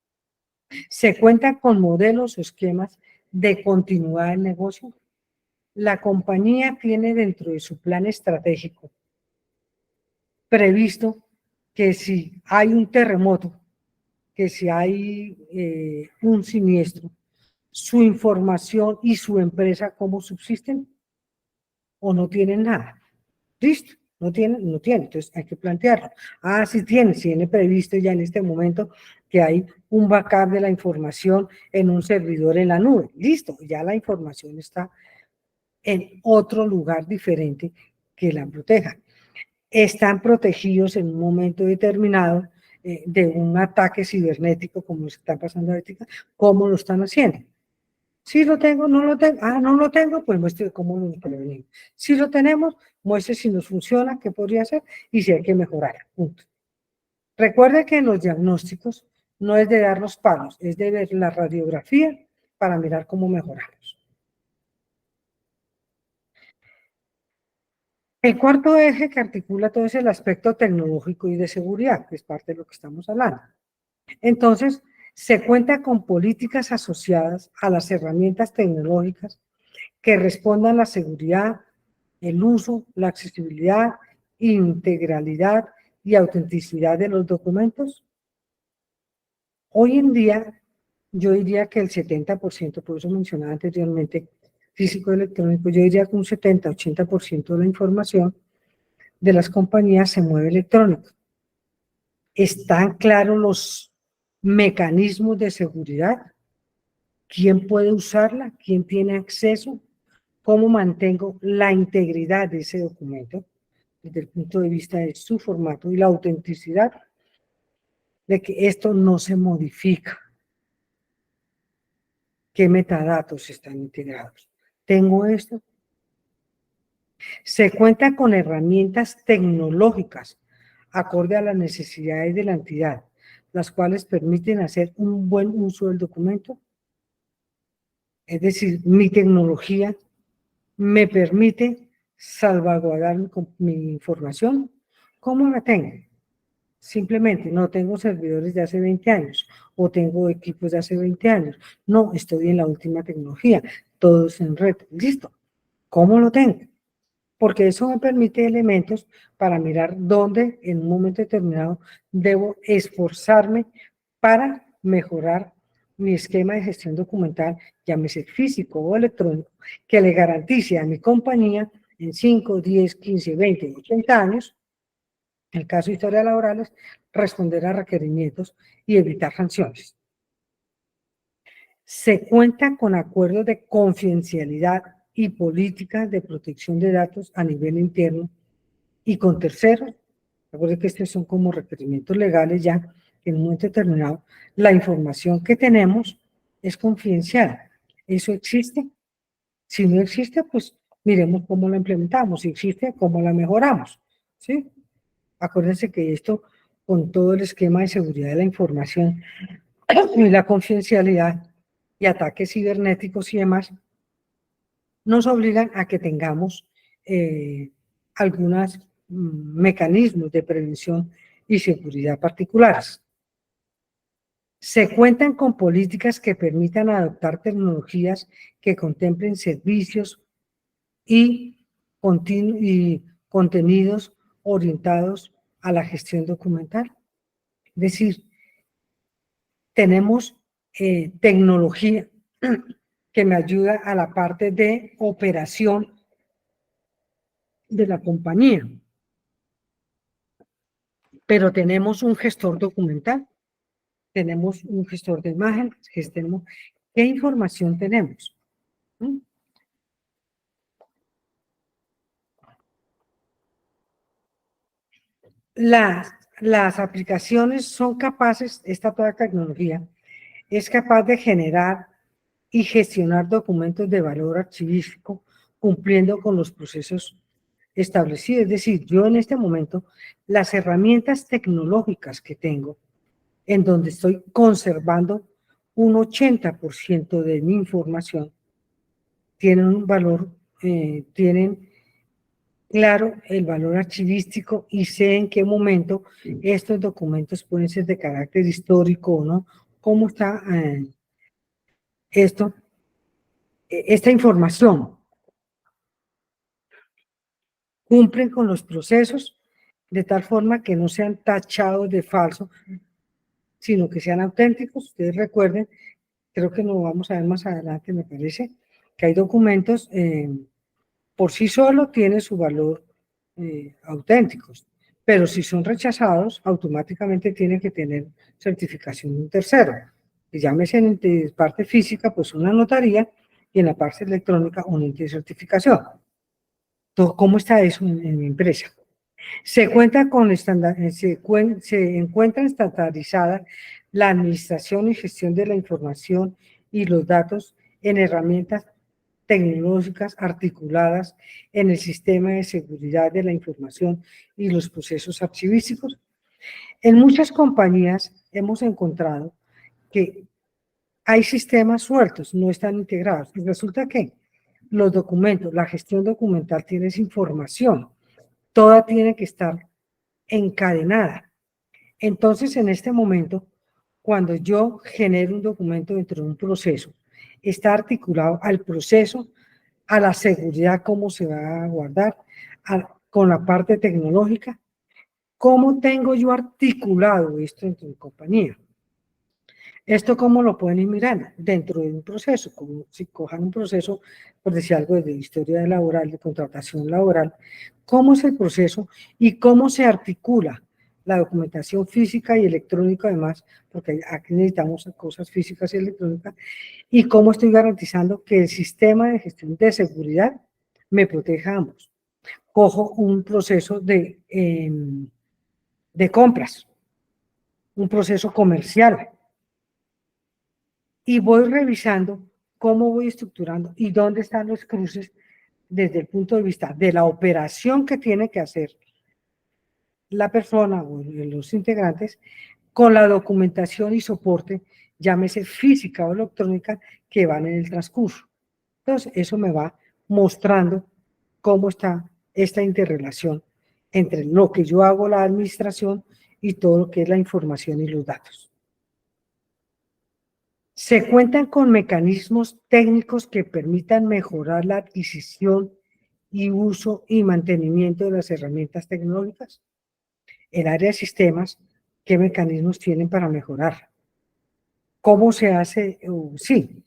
S1: Se cuenta con modelos o esquemas de continuidad del negocio. La compañía tiene dentro de su plan estratégico previsto que si hay un terremoto, que si hay un siniestro, su información y su empresa, ¿cómo subsisten? ¿O no tienen nada? Listo, no tienen, no tienen, entonces hay que plantearlo. Ah, sí tiene previsto ya en este momento que hay un backup de la información en un servidor en la nube. Listo, ya la información está en otro lugar diferente que la proteja. Están protegidos en un momento determinado de un ataque cibernético como está pasando ahorita. ¿Cómo lo están haciendo? Si lo tengo, no lo tengo. Ah, no lo tengo, pues muestre cómo lo prevenimos. Si lo tenemos, muestre si nos funciona, qué podría hacer y si hay que mejorar. Punto. Recuerde que en los diagnósticos no es de darnos palos, es de ver la radiografía para mirar cómo mejoramos. El cuarto eje que articula todo es el aspecto tecnológico y de seguridad, que es parte de lo que estamos hablando. Entonces, se cuenta con políticas asociadas a las herramientas tecnológicas que respondan a la seguridad, el uso, la accesibilidad, integralidad y autenticidad de los documentos. Hoy en día, yo diría que el 70%, por eso mencionaba anteriormente, físico electrónico, yo diría que un 70-80% de la información de las compañías se mueve electrónico. ¿Están claros los mecanismos de seguridad? ¿Quién puede usarla? ¿Quién tiene acceso? ¿Cómo mantengo la integridad de ese documento desde el punto de vista de su formato y la autenticidad de que esto no se modifica? ¿Qué metadatos están integrados? ¿Tengo esto? Se cuenta con herramientas tecnológicas acorde a las necesidades de la entidad, las cuales permiten hacer un buen uso del documento. Es decir, mi tecnología me permite salvaguardar mi información. ¿Cómo la tengo? Simplemente no tengo servidores de hace 20 años o tengo equipos de hace 20 años. No, estoy en la última tecnología, todos en red. Listo. ¿Cómo lo tengo? Porque eso me permite elementos para mirar dónde en un momento determinado debo esforzarme para mejorar mi esquema de gestión documental, llámese físico o electrónico, que le garantice a mi compañía en 5, 10, 15, 20, 80 años, en el caso de historias laborales, responder a requerimientos y evitar sanciones. Se cuenta con acuerdos de confidencialidad y políticas de protección de datos a nivel interno y con terceros. Recuerden que estos son como requerimientos legales ya, que en un momento determinado la información que tenemos es confidencial. ¿Eso existe? Si no existe, pues miremos cómo la implementamos. Si existe, cómo la mejoramos. ¿Sí? Acuérdense que esto, con todo el esquema de seguridad de la información y la confidencialidad y ataques cibernéticos y demás, nos obligan a que tengamos algunos mecanismos de prevención y seguridad particulares. Se cuentan con políticas que permitan adoptar tecnologías que contemplen servicios y contenidos orientados a la gestión documental. Es decir, tenemos tecnología que me ayuda a la parte de operación de la compañía, pero tenemos un gestor documental, tenemos un gestor de imagen, ¿qué información tenemos? ¿Mm? Las aplicaciones son capaces, esta toda tecnología, es capaz de generar y gestionar documentos de valor archivístico cumpliendo con los procesos establecido. Es decir, yo en este momento, las herramientas tecnológicas que tengo, en donde estoy conservando un 80% de mi información, tienen un valor, tienen claro el valor archivístico y sé en qué momento estos documentos pueden ser de carácter histórico o no, cómo está esta información. Cumplen con los procesos de tal forma que no sean tachados de falso, sino que sean auténticos. Ustedes recuerden, creo que lo vamos a ver más adelante, me parece, que hay documentos por sí solo tienen su valor auténticos, pero si son rechazados, automáticamente tienen que tener certificación de un tercero. Y llámese en parte física, pues una notaría, y en la parte electrónica un ente de certificación. Entonces, ¿cómo está eso en mi empresa? Se cuenta con se encuentra estandarizada la administración y gestión de la información y los datos en herramientas tecnológicas articuladas en el sistema de seguridad de la información y los procesos archivísticos. En muchas compañías hemos encontrado que hay sistemas sueltos, no están integrados. Y resulta que los documentos, la gestión documental tiene esa información, toda tiene que estar encadenada. Entonces, en este momento, cuando yo genero un documento dentro de un proceso, está articulado al proceso, a la seguridad, cómo se va a guardar, con la parte tecnológica, cómo tengo yo articulado esto dentro de mi compañía. Esto cómo lo pueden ir mirando dentro de un proceso, como si cojan un proceso, por decir algo de historia laboral, de contratación laboral, cómo es el proceso y cómo se articula la documentación física y electrónica además, porque aquí necesitamos cosas físicas y electrónicas, y cómo estoy garantizando que el sistema de gestión de seguridad me proteja a ambos. Cojo un proceso de compras, un proceso comercial, y voy revisando cómo voy estructurando y dónde están los cruces desde el punto de vista de la operación que tiene que hacer la persona o los integrantes con la documentación y soporte, llámese física o electrónica, que van en el transcurso. Entonces, eso me va mostrando cómo está esta interrelación entre lo que yo hago, la administración, y todo lo que es la información y los datos. Se cuentan con mecanismos técnicos que permitan mejorar la adquisición y uso y mantenimiento de las herramientas tecnológicas. El área de sistemas, ¿qué mecanismos tienen para mejorar? ¿Cómo se hace? Sí,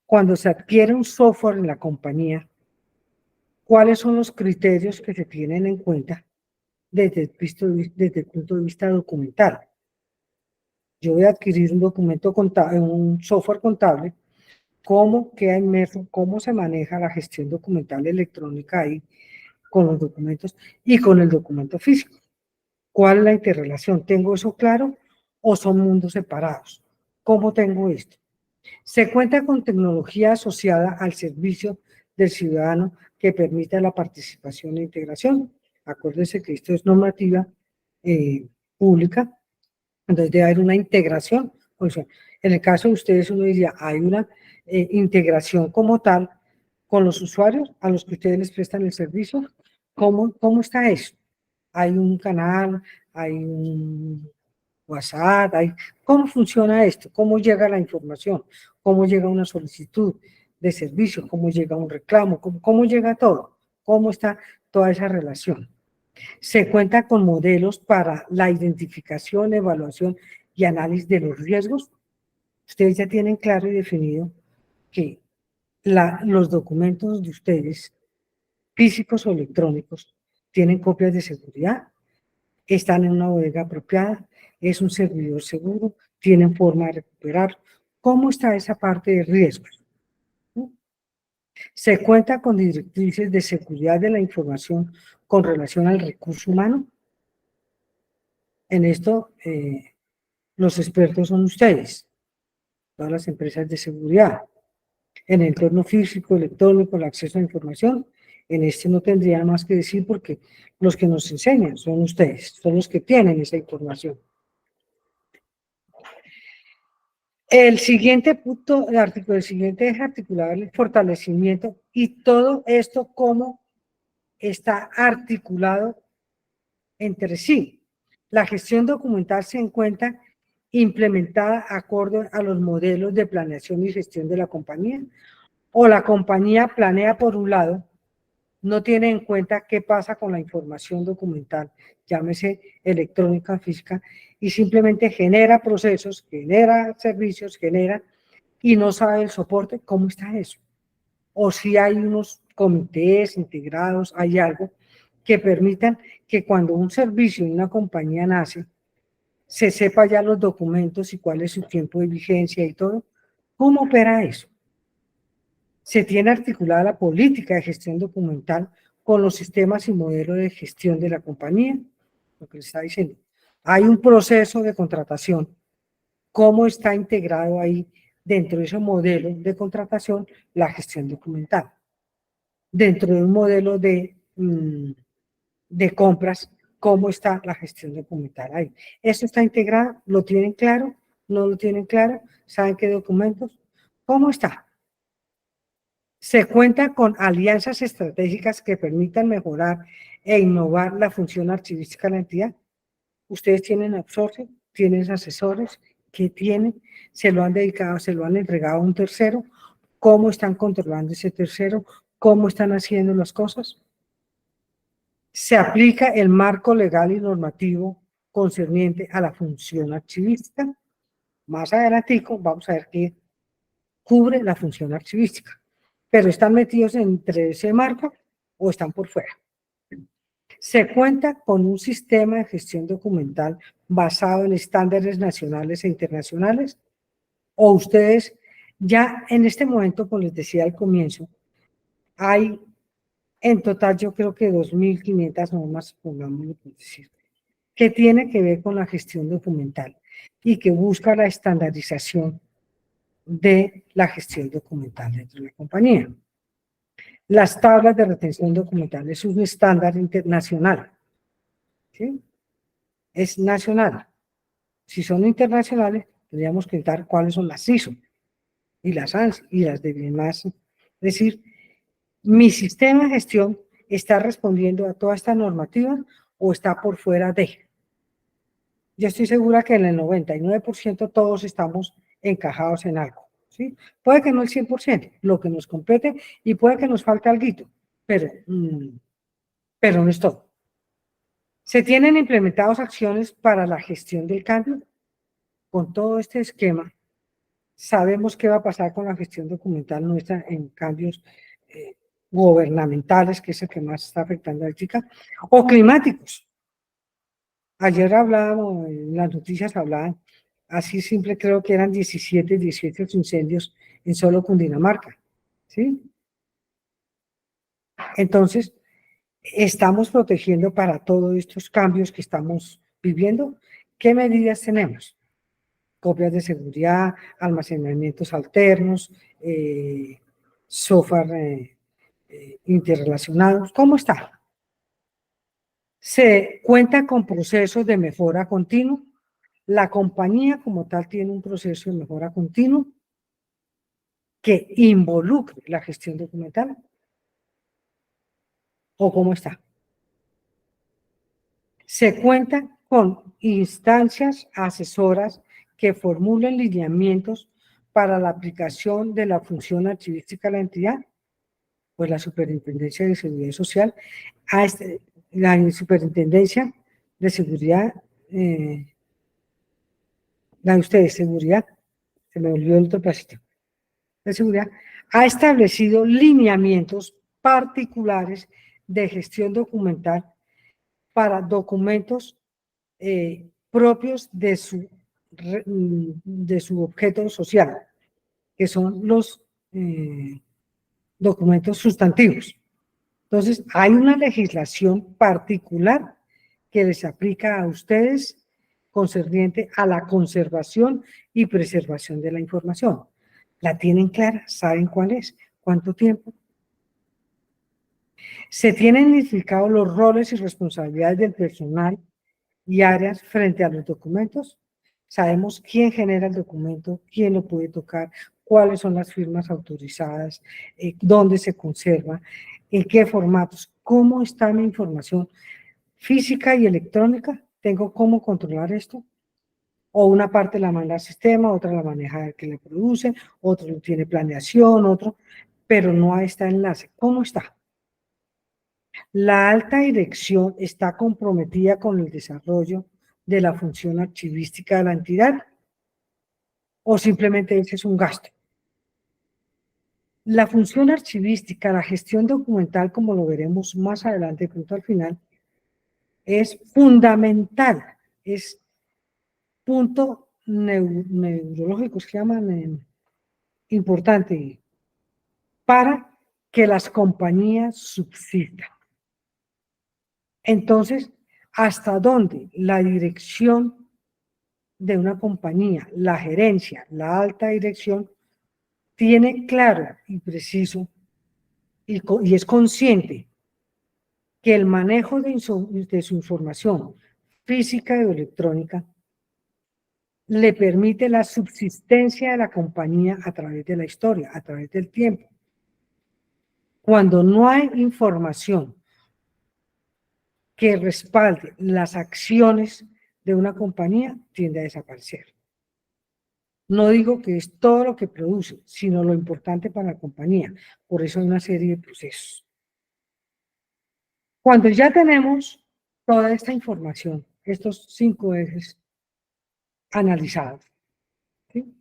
S1: cuando se adquiere un software en la compañía, ¿cuáles son los criterios que se tienen en cuenta desde el punto de vista documental? Yo voy a adquirir un documento contable, un software contable, cómo queda inmerso, cómo se maneja la gestión documental electrónica ahí con los documentos y con el documento físico. ¿Cuál es la interrelación? ¿Tengo eso claro o son mundos separados? ¿Cómo tengo esto? Se cuenta con tecnología asociada al servicio del ciudadano que permita la participación e integración. Acuérdense que esto es normativa pública, entonces debe haber una integración. O sea, en el caso de ustedes uno diría, hay una integración como tal con los usuarios a los que ustedes les prestan el servicio. ¿Cómo está eso? Hay un canal, hay un WhatsApp, ¿cómo funciona esto? ¿Cómo llega la información? ¿Cómo llega una solicitud de servicio? ¿Cómo llega un reclamo? ¿Cómo llega todo? ¿Cómo está toda esa relación? Se cuenta con modelos para la identificación, evaluación y análisis de los riesgos. Ustedes ya tienen claro y definido que los documentos de ustedes, físicos o electrónicos, tienen copias de seguridad, están en una bodega apropiada, es un servidor seguro, tienen forma de recuperar. ¿Cómo está esa parte de riesgos? Se cuenta con directrices de seguridad de la información con relación al recurso humano. En esto, los expertos son ustedes, todas las empresas de seguridad. En el entorno físico, electrónico, el acceso a la información En este no tendría más que decir porque los que nos enseñan son ustedes, son los que tienen esa información. El siguiente punto, el siguiente es articular el fortalecimiento y todo esto cómo está articulado entre sí. La gestión documental se encuentra implementada acorde a los modelos de planeación y gestión de la compañía, o la compañía planea por un lado, no tiene en cuenta qué pasa con la información documental, llámese electrónica, física, y simplemente genera procesos, genera servicios, genera, y no sabe el soporte, ¿cómo está eso? O si hay unos comités integrados, hay algo que permitan que cuando un servicio en una compañía nace, se sepa ya los documentos y cuál es su tiempo de vigencia y todo. ¿Cómo opera eso? Se tiene articulada la política de gestión documental con los sistemas y modelos de gestión de la compañía, lo que les está diciendo. Hay un proceso de contratación. ¿Cómo está integrado ahí dentro de ese modelo de contratación la gestión documental? Dentro de un modelo de compras, ¿cómo está la gestión documental ahí? ¿Eso está integrado? ¿Lo tienen claro? ¿No lo tienen claro? ¿Saben qué documentos? ¿Cómo está? Se cuenta con alianzas estratégicas que permitan mejorar e innovar la función archivística de la entidad. Ustedes tienen outsourcing, tienen asesores, ¿qué tienen? Se lo han dedicado, se lo han entregado a un tercero. ¿Cómo están controlando ese tercero? ¿Cómo están haciendo las cosas? Se aplica el marco legal y normativo concerniente a la función archivística. Más adelantico vamos a ver qué cubre la función archivística. Pero ¿están metidos entre ese marco o están por fuera? Se cuenta con un sistema de gestión documental basado en estándares nacionales e internacionales, o ustedes ya en este momento, como les decía al comienzo, hay en total yo creo que 2.500 normas, pongámoslo por decir, que tiene que ver con la gestión documental y que busca la estandarización de la gestión documental dentro de la compañía. Las tablas de retención documental es un estándar internacional, ¿sí? Es nacional. Si son internacionales, tendríamos que ver cuáles son las ISO y las ANSI y las demás. Es decir, mi sistema de gestión está respondiendo a toda esta normativa o está por fuera de. Yo estoy segura que en el 99% todos estamos encajados en algo, ¿sí? Puede que no el 100%, lo que nos compete, y puede que nos falte algo, pero no es todo. Se tienen implementadas acciones para la gestión del cambio. Con todo este esquema, sabemos qué va a pasar con la gestión documental nuestra en cambios gubernamentales, que es el que más está afectando a la chica, o climáticos. Ayer hablábamos, en las noticias hablaban, así simple creo que eran 17, 18 incendios en solo Cundinamarca, ¿sí? Entonces, estamos protegiendo para todos estos cambios que estamos viviendo. ¿Qué medidas tenemos? Copias de seguridad, almacenamientos alternos, software interrelacionados. ¿Cómo está? Se cuenta con procesos de mejora continua. La compañía como tal tiene un proceso de mejora continua que involucre la gestión documental. ¿O cómo está? Se cuenta con instancias asesoras que formulen lineamientos para la aplicación de la función archivística de la entidad, pues la Superintendencia de Seguridad Social, la Superintendencia de Seguridad, la de ustedes, seguridad, se me olvidó el otro pedacito, de seguridad, ha establecido lineamientos particulares de gestión documental para documentos propios de su objeto social, que son los documentos sustantivos. Entonces, hay una legislación particular que les aplica a ustedes concerniente a la conservación y preservación de la información. ¿La tienen clara? ¿Saben cuál es? ¿Cuánto tiempo? Se tienen identificado los roles y responsabilidades del personal y áreas frente a los documentos. Sabemos quién genera el documento, quién lo puede tocar, cuáles son las firmas autorizadas, dónde se conserva, en qué formatos, cómo está mi información física y electrónica. ¿Tengo cómo controlar esto? O una parte la manda al sistema, otra la maneja el que le produce, otro tiene planeación, otro, pero no hay este enlace. ¿Cómo está? La alta dirección está comprometida con el desarrollo de la función archivística de la entidad o simplemente ese es un gasto. La función archivística, la gestión documental, como lo veremos más adelante, punto al final, es fundamental, es punto neurológico, se llaman importante para que las compañías subsistan. Entonces, ¿hasta dónde la dirección de una compañía, la gerencia, la alta dirección, tiene claro y preciso y es consciente que el manejo de su información física y electrónica le permite la subsistencia de la compañía a través de la historia, a través del tiempo? Cuando no hay información que respalde las acciones de una compañía, tiende a desaparecer. No digo que es todo lo que produce, sino lo importante para la compañía. Por eso hay una serie de procesos. Cuando ya tenemos toda esta información, estos 5 ejes analizados, ¿sí?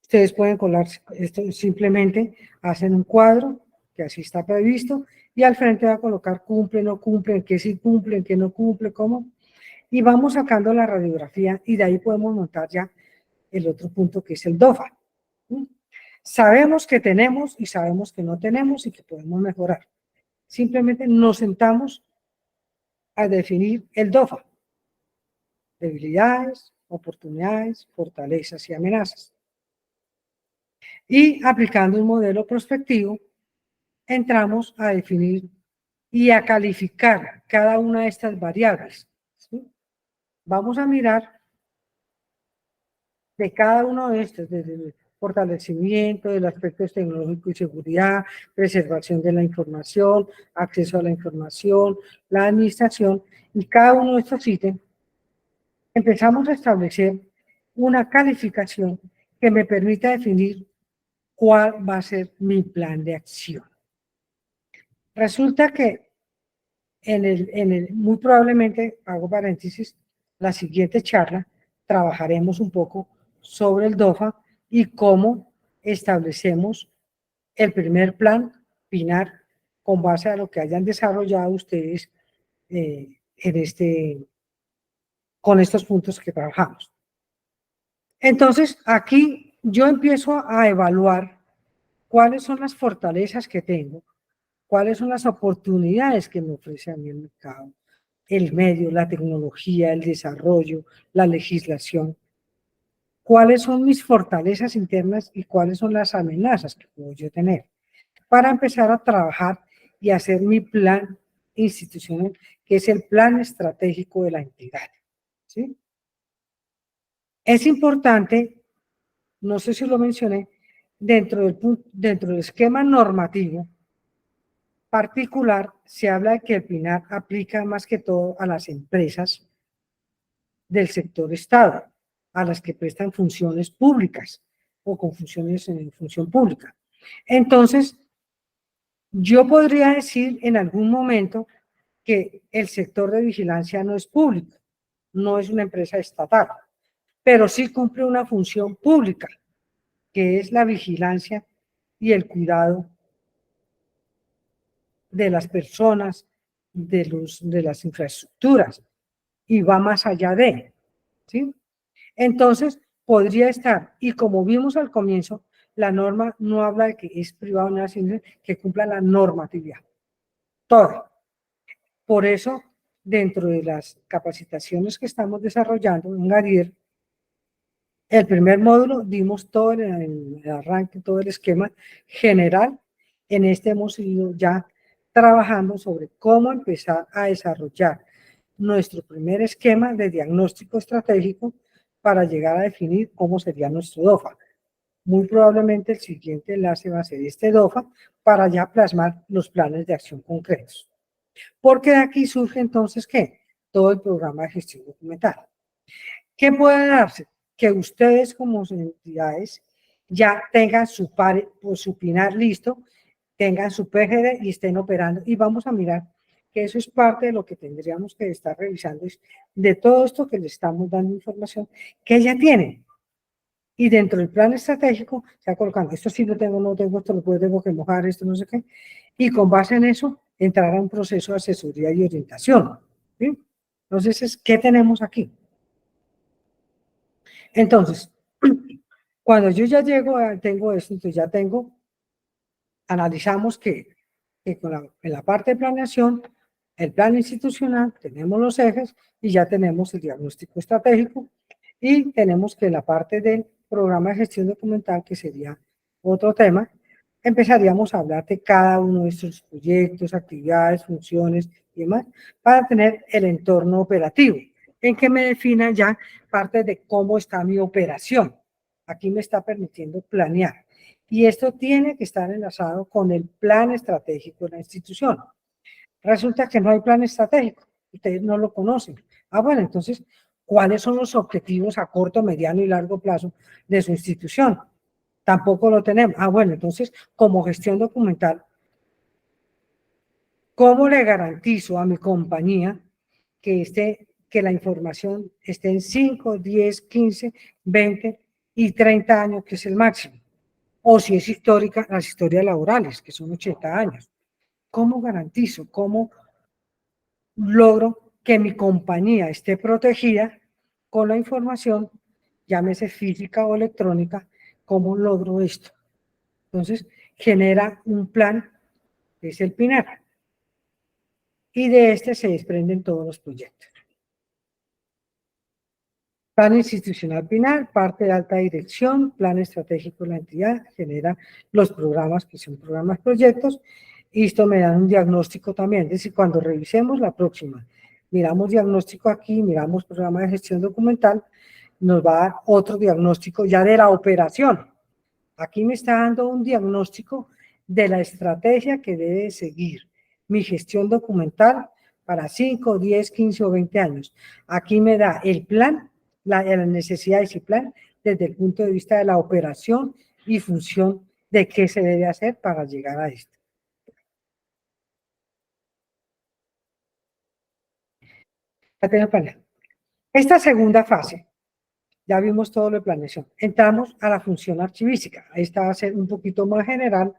S1: Ustedes pueden colar esto, simplemente hacen un cuadro, que así está previsto, y al frente va a colocar cumple, no cumple, en qué sí cumple, en qué no cumple, cómo, y vamos sacando la radiografía, y de ahí podemos montar ya el otro punto que es el DOFA. ¿Sí? Sabemos que tenemos y sabemos que no tenemos y que podemos mejorar. Simplemente nos sentamos a definir el DOFA. Debilidades, oportunidades, fortalezas y amenazas. Y aplicando un modelo prospectivo, entramos a definir y a calificar cada una de estas variables. ¿Sí? Vamos a mirar de cada uno de estos, desde el fortalecimiento de los aspectos tecnológicos y seguridad, preservación de la información, acceso a la información, la administración, y cada uno de estos ítems empezamos a establecer una calificación que me permita definir cuál va a ser mi plan de acción. Resulta que muy probablemente, hago paréntesis, la siguiente charla trabajaremos un poco sobre el DOFA y cómo establecemos el primer plan PINAR con base a lo que hayan desarrollado ustedes con estos puntos que trabajamos. Entonces, aquí yo empiezo a evaluar cuáles son las fortalezas que tengo, cuáles son las oportunidades que me ofrece a mí el mercado, el medio, la tecnología, el desarrollo, la legislación. ¿Cuáles son mis fortalezas internas y cuáles son las amenazas que puedo yo tener? Para empezar a trabajar y hacer mi plan institucional, que es el plan estratégico de la entidad. ¿Sí? Es importante, no sé si lo mencioné, dentro del esquema normativo particular, se habla de que el PINAR aplica más que todo a las empresas del sector Estado, a las que prestan funciones públicas o con funciones en función pública. Entonces, yo podría decir en algún momento que el sector de vigilancia no es público, no es una empresa estatal, pero sí cumple una función pública, que es la vigilancia y el cuidado de las personas, de las infraestructuras, y va más allá de, ¿sí? Entonces, podría estar, y como vimos al comienzo, la norma no habla de que es privado ni sino que cumpla la normatividad, toda. Por eso, dentro de las capacitaciones que estamos desarrollando en Gadier, el primer módulo dimos todo el arranque, todo el esquema general. En este hemos ido ya trabajando sobre cómo empezar a desarrollar nuestro primer esquema de diagnóstico estratégico para llegar a definir cómo sería nuestro DOFA. Muy probablemente el siguiente enlace va a ser este DOFA para ya plasmar los planes de acción concretos. Porque de aquí surge entonces, ¿qué? Todo el programa de gestión documental. ¿Qué puede darse? Que ustedes como entidades ya tengan su PINAR listo, tengan su PGD y estén operando. Y vamos a mirar que eso es parte de lo que tendríamos que estar revisando, es de todo esto que le estamos dando información que ya tienen. Y dentro del plan estratégico se va colocando, esto sí lo tengo, no tengo, esto lo tengo que mojar, esto no sé qué. Y con base en eso, entrar a un proceso de asesoría y orientación. ¿Sí? Entonces, ¿qué tenemos aquí? Entonces, cuando yo ya llego, tengo esto, entonces ya tengo, analizamos que en la parte de planeación, el plan institucional, tenemos los ejes y ya tenemos el diagnóstico estratégico y tenemos que la parte del programa de gestión documental, que sería otro tema, empezaríamos a hablar de cada uno de estos proyectos, actividades, funciones y demás, para tener el entorno operativo, en que me defina ya parte de cómo está mi operación. Aquí me está permitiendo planear. Y esto tiene que estar enlazado con el plan estratégico de la institución. Resulta que no hay plan estratégico, ustedes no lo conocen. Bueno, entonces, ¿cuáles son los objetivos a corto, mediano y largo plazo de su institución? Tampoco lo tenemos. Bueno, entonces, como gestión documental, ¿cómo le garantizo a mi compañía que la información esté en 5, 10, 15, 20 y 30 años, que es el máximo? O si es histórica, las historias laborales, que son 80 años. ¿Cómo garantizo? ¿Cómo logro que mi compañía esté protegida con la información, llámese física o electrónica? ¿Cómo logro esto? Entonces, genera un plan, que es el PINAR, y de este se desprenden todos los proyectos. Plan institucional PINAR, parte de alta dirección, plan estratégico de la entidad, genera los programas, que son programas proyectos, y esto me da un diagnóstico también. Es decir, cuando revisemos la próxima, miramos diagnóstico aquí, miramos programa de gestión documental, nos va a dar otro diagnóstico ya de la operación. Aquí me está dando un diagnóstico de la estrategia que debe seguir mi gestión documental para 5, 10, 15 o 20 años. Aquí me da el plan, las necesidades y plan desde el punto de vista de la operación y función de qué se debe hacer para llegar a esto. Esta segunda fase, ya vimos todo lo de planeación. Entramos a la función archivística. Esta va a ser un poquito más general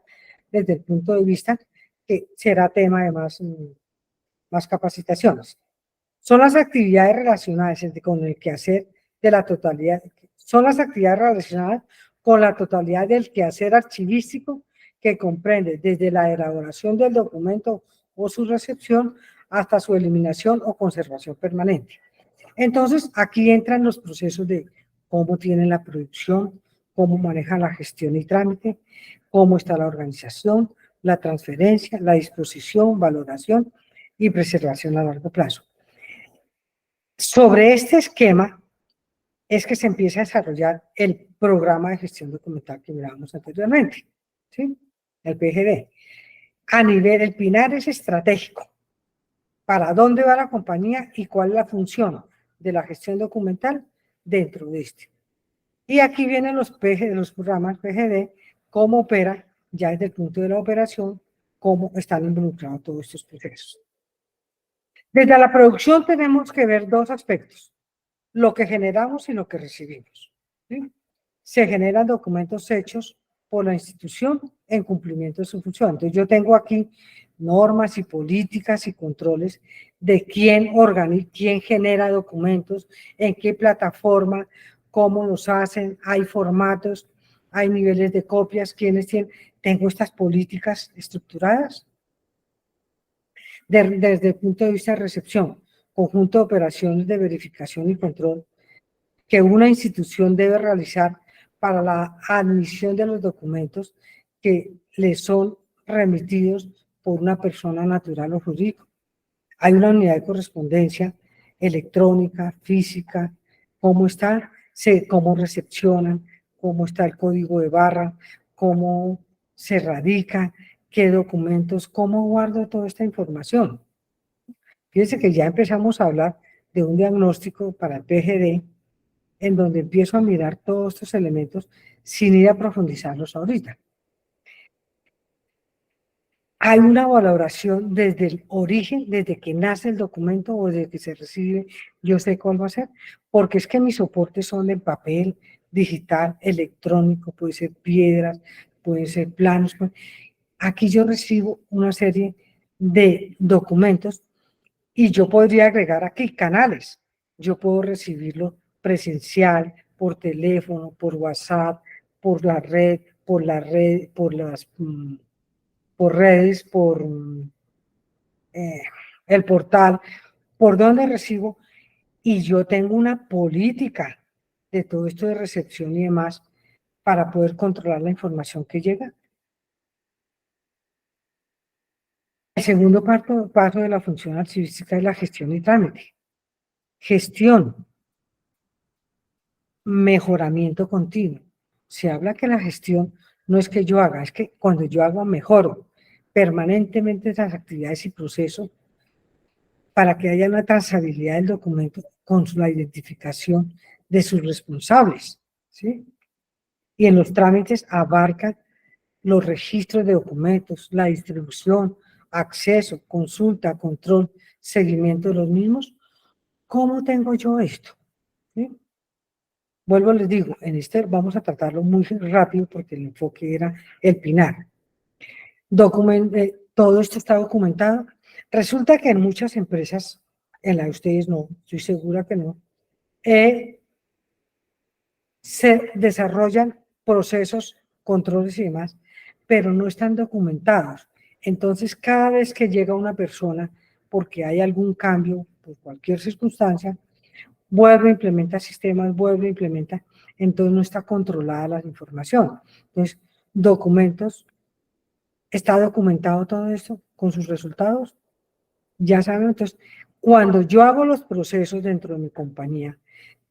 S1: desde el punto de vista que será tema de más capacitaciones. Son las actividades relacionadas con el quehacer de la totalidad, son las actividades relacionadas con la totalidad del quehacer archivístico que comprende desde la elaboración del documento o su recepción hasta su eliminación o conservación permanente. Entonces, aquí entran los procesos de cómo tienen la producción, cómo manejan la gestión y trámite, cómo está la organización, la transferencia, la disposición, valoración y preservación a largo plazo. Sobre este esquema es que se empieza a desarrollar el programa de gestión documental que mirábamos anteriormente, ¿sí? El PGD. A nivel, el PINAR es estratégico. ¿Para dónde va la compañía y cuál es la función de la gestión documental dentro de este? Y aquí vienen los programas PGD, cómo opera ya desde el punto de la operación, cómo están involucrados todos estos procesos. Desde la producción tenemos que ver dos aspectos, lo que generamos y lo que recibimos. ¿Sí? Se generan documentos hechos por la institución en cumplimiento de su función. Entonces yo tengo aquí normas y políticas y controles de quién genera documentos, en qué plataforma, cómo los hacen, hay formatos, hay niveles de copias, quiénes tienen. Tengo estas políticas estructuradas desde el punto de vista de recepción, conjunto de operaciones de verificación y control que una institución debe realizar para la admisión de los documentos que le son remitidos por una persona natural o jurídica. Hay una unidad de correspondencia electrónica, física, cómo está, cómo recepcionan, cómo está el código de barra, cómo se radica, qué documentos, cómo guardo toda esta información. Fíjense que ya empezamos a hablar de un diagnóstico para el PGD, en donde empiezo a mirar todos estos elementos sin ir a profundizarlos ahorita. Hay una valoración desde el origen, desde que nace el documento o desde que se recibe, yo sé cuál va a ser, porque es que mis soportes son en papel, digital, electrónico, puede ser piedras, puede ser planos. Aquí yo recibo una serie de documentos y yo podría agregar aquí canales. Yo puedo recibirlo presencial, por teléfono, por WhatsApp, por la red, por las por redes, por el portal, por donde recibo, y yo tengo una política de todo esto de recepción y demás para poder controlar la información que llega. El segundo paso de la función archivística es la gestión y trámite. Gestión, mejoramiento continuo. Se habla que la gestión no es que yo haga, es que cuando yo hago mejoro permanentemente esas actividades y procesos para que haya una trazabilidad del documento con la identificación de sus responsables, ¿sí? Y en los trámites abarcan los registros de documentos, la distribución, acceso, consulta, control, seguimiento de los mismos. ¿Cómo tengo yo esto? ¿Sí? Vuelvo, les digo, en este vamos a tratarlo muy rápido porque el enfoque era el PINAR. Todo esto está documentado. Resulta que en muchas empresas, en la de ustedes no, estoy segura que no, se desarrollan procesos, controles y demás, pero no están documentados. Entonces, cada vez que llega una persona, porque hay algún cambio, por cualquier circunstancia, vuelve, implementa sistemas, vuelve, implementa, entonces no está controlada la información. Entonces, documentos, ¿está documentado todo esto con sus resultados? Ya saben, entonces, cuando yo hago los procesos dentro de mi compañía,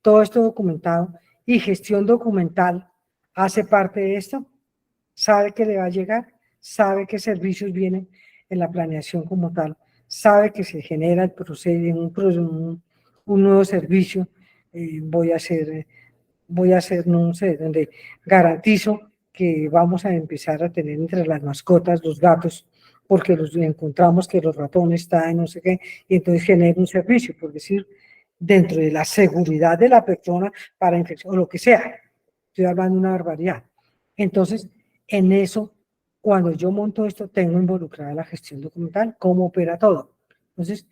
S1: todo esto documentado y gestión documental hace parte de esto, sabe que le va a llegar, sabe qué servicios vienen en la planeación como tal, sabe que se genera el proceso, un nuevo servicio, voy a hacer, no sé, donde garantizo que vamos a empezar a tener entre las mascotas los gatos, porque los encontramos que los ratones están, no sé qué, y entonces genera un servicio, por decir, dentro de la seguridad de la persona para infección, o lo que sea. Estoy hablando de una barbaridad. Entonces, en eso, cuando yo monto esto, tengo involucrada la gestión documental, cómo opera todo. Entonces,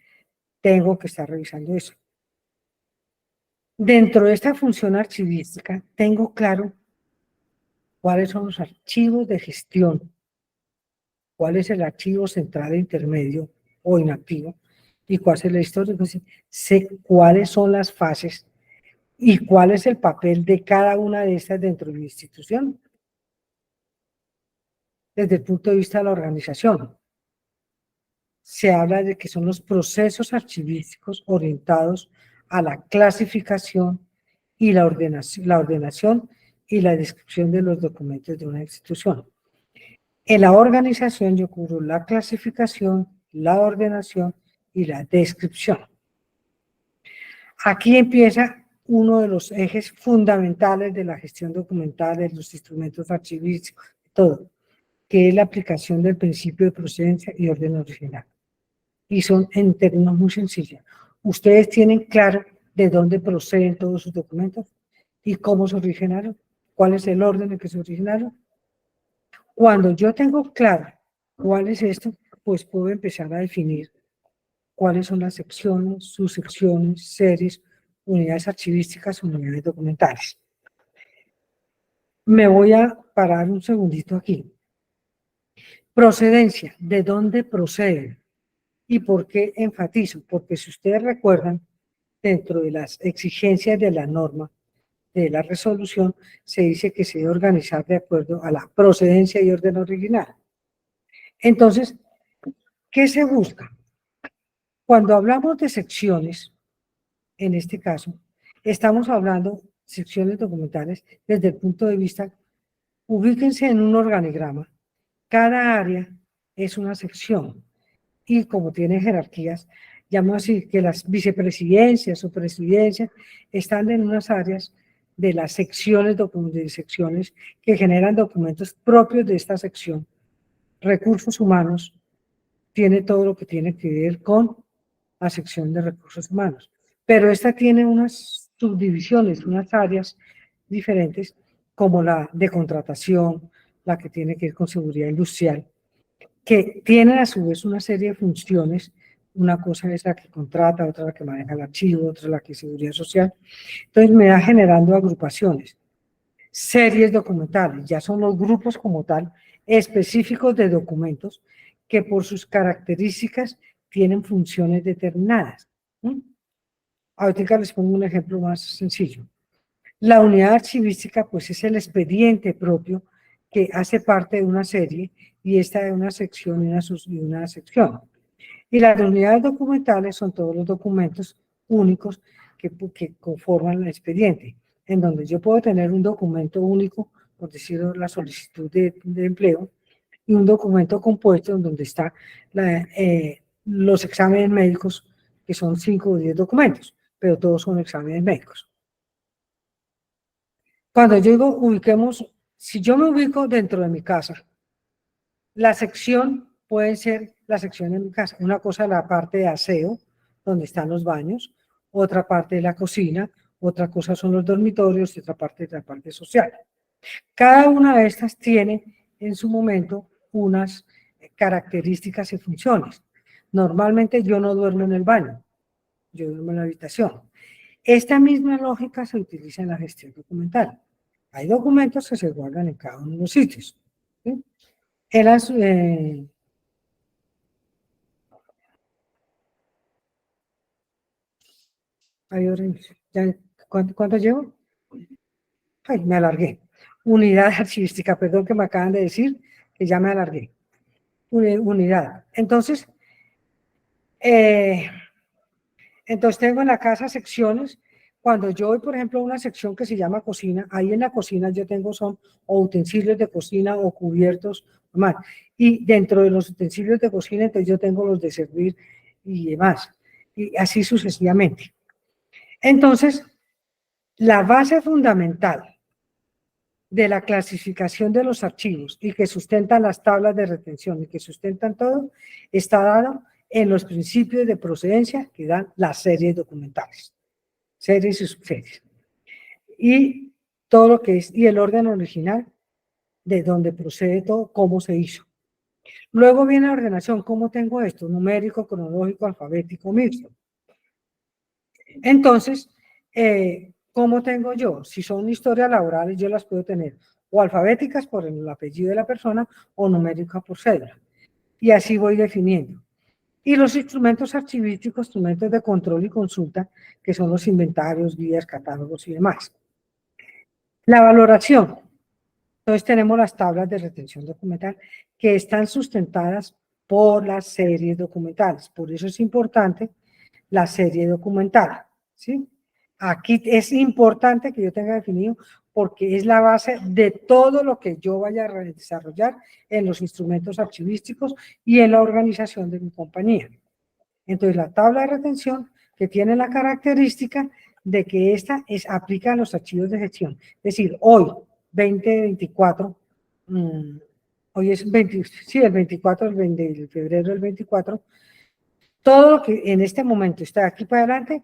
S1: tengo que estar revisando eso. Dentro de esta función archivística, tengo claro cuáles son los archivos de gestión, cuál es el archivo central e intermedio o inactivo, y cuál es la historia. Entonces, sé cuáles son las fases y cuál es el papel de cada una de estas dentro de mi institución, desde el punto de vista de la organización. Se habla de que son los procesos archivísticos orientados a la clasificación y la ordenación y la descripción de los documentos de una institución. En la organización yo cubro la clasificación, la ordenación y la descripción. Aquí empieza uno de los ejes fundamentales de la gestión documental, de los instrumentos archivísticos, todo, que es la aplicación del principio de procedencia y orden original. Y son en términos muy sencillos. Ustedes tienen claro de dónde proceden todos sus documentos y cómo se originaron, cuál es el orden en que se originaron. Cuando yo tengo claro cuál es esto, pues puedo empezar a definir cuáles son las secciones, subsecciones, series, unidades archivísticas, unidades documentales. Me voy a parar un segundito aquí. Procedencia, ¿de dónde procede? ¿Y por qué enfatizo? Porque si ustedes recuerdan, dentro de las exigencias de la norma, de la resolución, se dice que se debe organizar de acuerdo a la procedencia y orden original. Entonces, ¿Qué se busca? Cuando hablamos de secciones, en este caso, estamos hablando secciones documentales desde el punto de vista, ubíquense en un organigrama. Cada área es una sección y como tiene jerarquías, llamo así que las vicepresidencias o presidencias están en unas áreas de las secciones, de secciones que generan documentos propios de esta sección. Recursos humanos tiene todo lo que tiene que ver con la sección de recursos humanos, pero esta tiene unas subdivisiones, unas áreas diferentes, como la de contratación, la que tiene que ver con seguridad industrial, que tienen a su vez una serie de funciones. Una cosa es la que contrata, otra la que maneja el archivo, otra la que es seguridad social. Entonces me va generando agrupaciones. Series documentales, ya son los grupos como tal, específicos de documentos que por sus características tienen funciones determinadas. Ahorita les pongo un ejemplo más sencillo. La unidad archivística, pues es el expediente propio que hace parte de una serie y esta de una sección y una sección. Y las unidades documentales son todos los documentos únicos que conforman el expediente, en donde yo puedo tener un documento único, por decirlo, la solicitud de empleo, y un documento compuesto en donde están los exámenes médicos, que son 5 o 10 documentos, pero todos son exámenes médicos. Cuando yo digo ubiquemos, si yo me ubico dentro de mi casa, la sección puede ser la sección de mi casa. Una cosa la parte de aseo, donde están los baños, otra parte de la cocina, otra cosa son los dormitorios y otra parte de la parte social. Cada una de estas tiene en su momento unas características y funciones. Normalmente yo no duermo en el baño, yo duermo en la habitación. Esta misma lógica se utiliza en la gestión documental. Hay documentos que se guardan en cada uno de los sitios. ¿Sí? ¿Cuánto llevo? Ay, me alargué. Unidad archivística, perdón que me acaban de decir que ya me alargué. Unidad. Entonces tengo en la casa secciones. Cuando yo voy, por ejemplo, a una sección que se llama cocina, ahí en la cocina yo tengo son o utensilios de cocina o cubiertos, más. Y dentro de los utensilios de cocina, entonces yo tengo los de servir y demás. Y así sucesivamente. Entonces, la base fundamental de la clasificación de los archivos y que sustentan las tablas de retención y que sustentan todo, está dado en los principios de procedencia que dan las series documentales, series y subseries. Y todo lo que es, y el orden original de donde procede todo, cómo se hizo. Luego viene la ordenación, ¿cómo tengo esto? Numérico, cronológico, alfabético, mixto. Entonces, ¿cómo tengo yo? Si son historias laborales, yo las puedo tener o alfabéticas por el apellido de la persona o numéricas por cédula. Y así voy definiendo. Y los instrumentos archivísticos, instrumentos de control y consulta, que son los inventarios, guías, catálogos y demás. La valoración. Entonces tenemos las tablas de retención documental que están sustentadas por las series documentales. Por eso es importante la serie documental, ¿sí? Aquí es importante que yo tenga definido porque es la base de todo lo que yo vaya a desarrollar en los instrumentos archivísticos y en la organización de mi compañía. Entonces, la tabla de retención que tiene la característica de que esta aplica a los archivos de gestión. Es decir, hoy, 2024, hoy es 20, sí, el 24 de febrero del 24, todo lo que en este momento está aquí para adelante,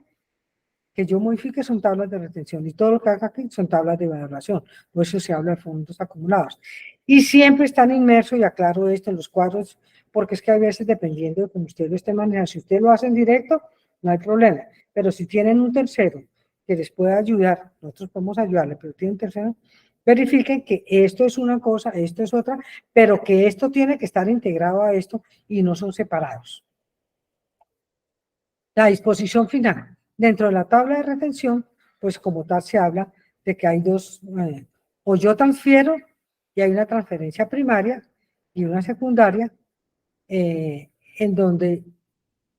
S1: que yo modifique son tablas de retención y todo lo que haga aquí son tablas de valoración. Por eso se habla de fondos acumulados. Y siempre están inmersos, y aclaro esto, en los cuadros, porque es que a veces dependiendo de cómo usted lo esté manejando, si usted lo hace en directo, no hay problema. Pero si tienen un tercero que les pueda ayudar, nosotros podemos ayudarle, pero tienen un tercero, verifiquen que esto es una cosa, esto es otra, pero que esto tiene que estar integrado a esto y no son separados. La disposición final. Dentro de la tabla de retención, pues como tal se habla de que hay dos, o yo transfiero y hay una transferencia primaria y una secundaria en donde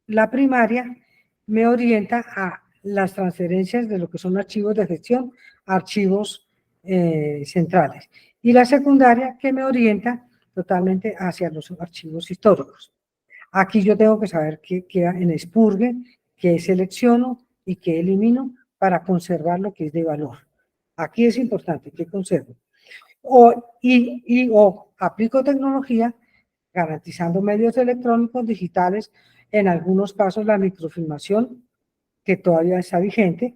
S1: la primaria me orienta a las transferencias de lo que son archivos de gestión a archivos centrales. Y la secundaria que me orienta totalmente hacia los archivos históricos. Aquí yo tengo que saber qué queda en expurgue, qué selecciono y qué elimino para conservar lo que es de valor. Aquí es importante que conservo. O aplico tecnología garantizando medios electrónicos digitales, en algunos casos la microfilmación, que todavía está vigente.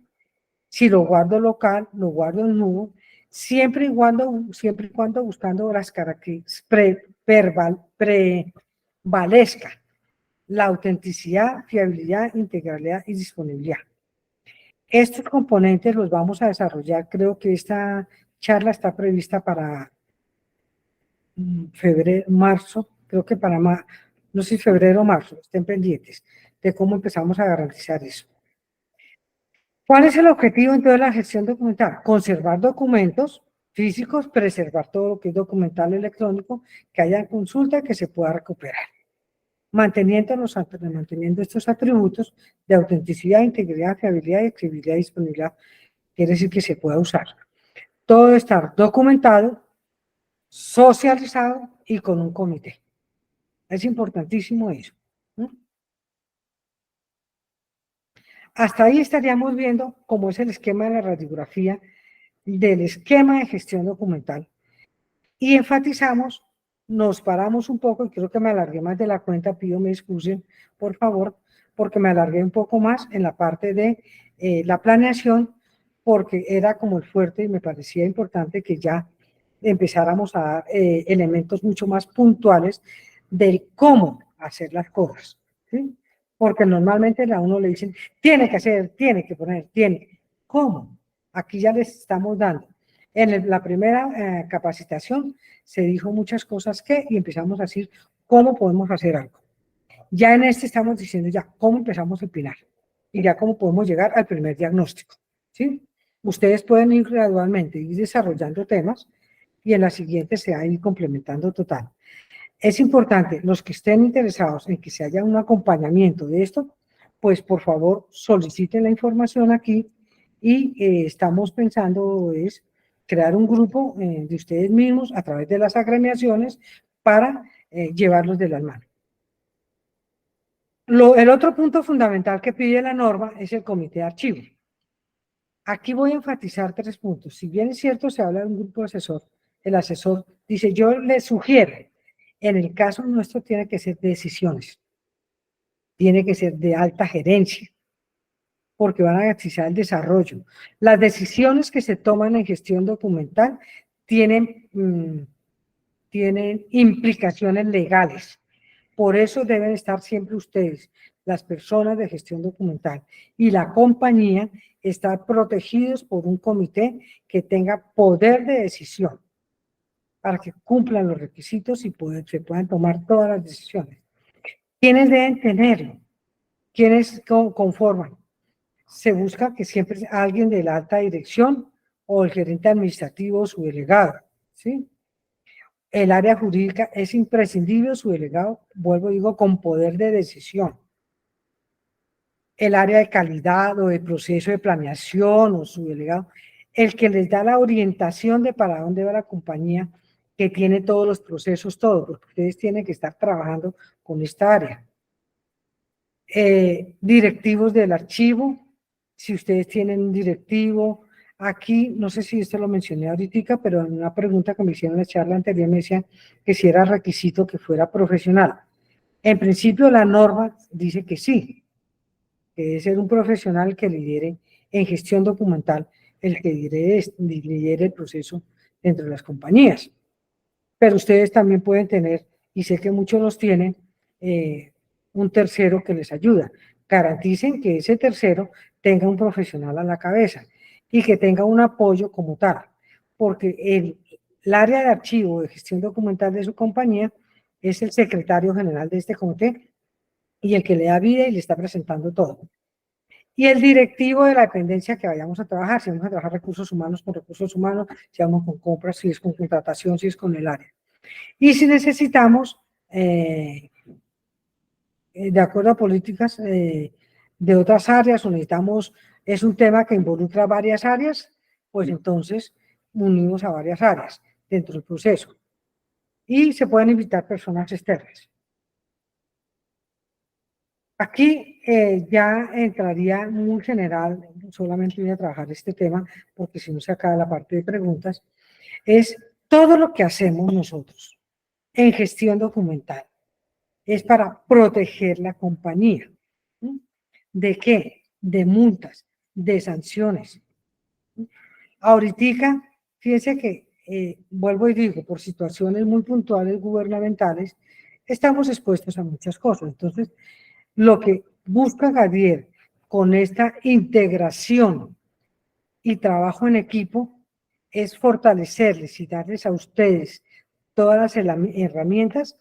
S1: Si lo guardo local, lo guardo en nube, siempre y cuando buscando las características prevalezca la autenticidad, fiabilidad, integralidad y disponibilidad. Estos componentes los vamos a desarrollar, creo que esta charla está prevista para febrero, marzo, creo que para no sé si febrero o marzo, estén pendientes de cómo empezamos a garantizar eso. ¿Cuál es el objetivo entonces de la gestión documental? Conservar documentos físicos, preservar todo lo que es documental electrónico, que haya consulta, que se pueda recuperar. Manteniendo estos atributos de autenticidad, integridad, fiabilidad, escribilidad y disponibilidad, quiere decir que se pueda usar. Todo debe estar documentado, socializado y con un comité. Es importantísimo eso. Hasta ahí estaríamos viendo cómo es el esquema de la radiografía del esquema de gestión documental. Y enfatizamos, nos paramos un poco, y creo que me alargué más de la cuenta, pido me excusen, por favor, porque me alargué un poco más en la parte de la planeación, porque era como el fuerte y me parecía importante que ya empezáramos a dar elementos mucho más puntuales del cómo hacer las cosas, ¿sí? Porque normalmente a uno le dicen, tiene que hacer, tiene que poner, tiene. ¿Cómo? Aquí ya les estamos dando. En la primera capacitación se dijo muchas cosas y empezamos a decir cómo podemos hacer algo. Ya en este estamos diciendo ya cómo empezamos a opinar y ya cómo podemos llegar al primer diagnóstico, ¿sí? Ustedes pueden ir gradualmente, ir desarrollando temas y en la siguiente se va a ir complementando total. Es importante, los que estén interesados en que se haya un acompañamiento de esto, pues por favor soliciten la información aquí y estamos pensando es crear un grupo de ustedes mismos a través de las agremiaciones para llevarlos de las manos. El otro punto fundamental que pide la norma es el comité de archivo. Aquí voy a enfatizar 3 puntos. Si bien es cierto, se habla de un grupo asesor, el asesor dice, yo le sugiero, en el caso nuestro tiene que ser de decisiones, tiene que ser de alta gerencia, porque van a garantizar el desarrollo. Las decisiones que se toman en gestión documental tienen implicaciones legales. Por eso deben estar siempre ustedes, las personas de gestión documental y la compañía, estar protegidos por un comité que tenga poder de decisión para que cumplan los requisitos y se puedan tomar todas las decisiones. ¿Quiénes deben tenerlo? ¿Quiénes conforman? Se busca que siempre sea alguien de la alta dirección o el gerente administrativo o su delegado, ¿sí? El área jurídica es imprescindible, su delegado, vuelvo y digo, con poder de decisión. El área de calidad o de proceso de planeación o su delegado, el que les da la orientación de para dónde va la compañía, que tiene todos los procesos, todo, porque ustedes tienen que estar trabajando con esta área. Directivos del archivo, si ustedes tienen un directivo, aquí, no sé si esto lo mencioné ahorita, pero en una pregunta que me hicieron en la charla anterior me decían que si era requisito que fuera profesional. En principio la norma dice que sí, que debe ser un profesional que lidere en gestión documental, el que lidere el proceso dentro de las compañías. Pero ustedes también pueden tener, y sé que muchos los tienen, un tercero que les ayuda. Garanticen que ese tercero tenga un profesional a la cabeza y que tenga un apoyo como tal, porque el área de archivo de gestión documental de su compañía es el secretario general de este comité y el que le da vida y le está presentando todo. Y el directivo de la dependencia que vayamos a trabajar, si vamos a trabajar recursos humanos con recursos humanos, si vamos con compras, si es con contratación, si es con el área. Y si necesitamos de acuerdo a políticas de otras áreas, o necesitamos, es un tema que involucra varias áreas, pues entonces unimos a varias áreas dentro del proceso. Y se pueden invitar personas externas. Aquí ya entraría muy general, solamente voy a trabajar este tema, porque si no se acaba la parte de preguntas, es todo lo que hacemos nosotros en gestión documental es para proteger la compañía. ¿De qué? De multas, de sanciones. Ahorita, fíjense que, vuelvo y digo, por situaciones muy puntuales gubernamentales, estamos expuestos a muchas cosas. Entonces, lo que busca Gadier con esta integración y trabajo en equipo es fortalecerles y darles a ustedes todas las herramientas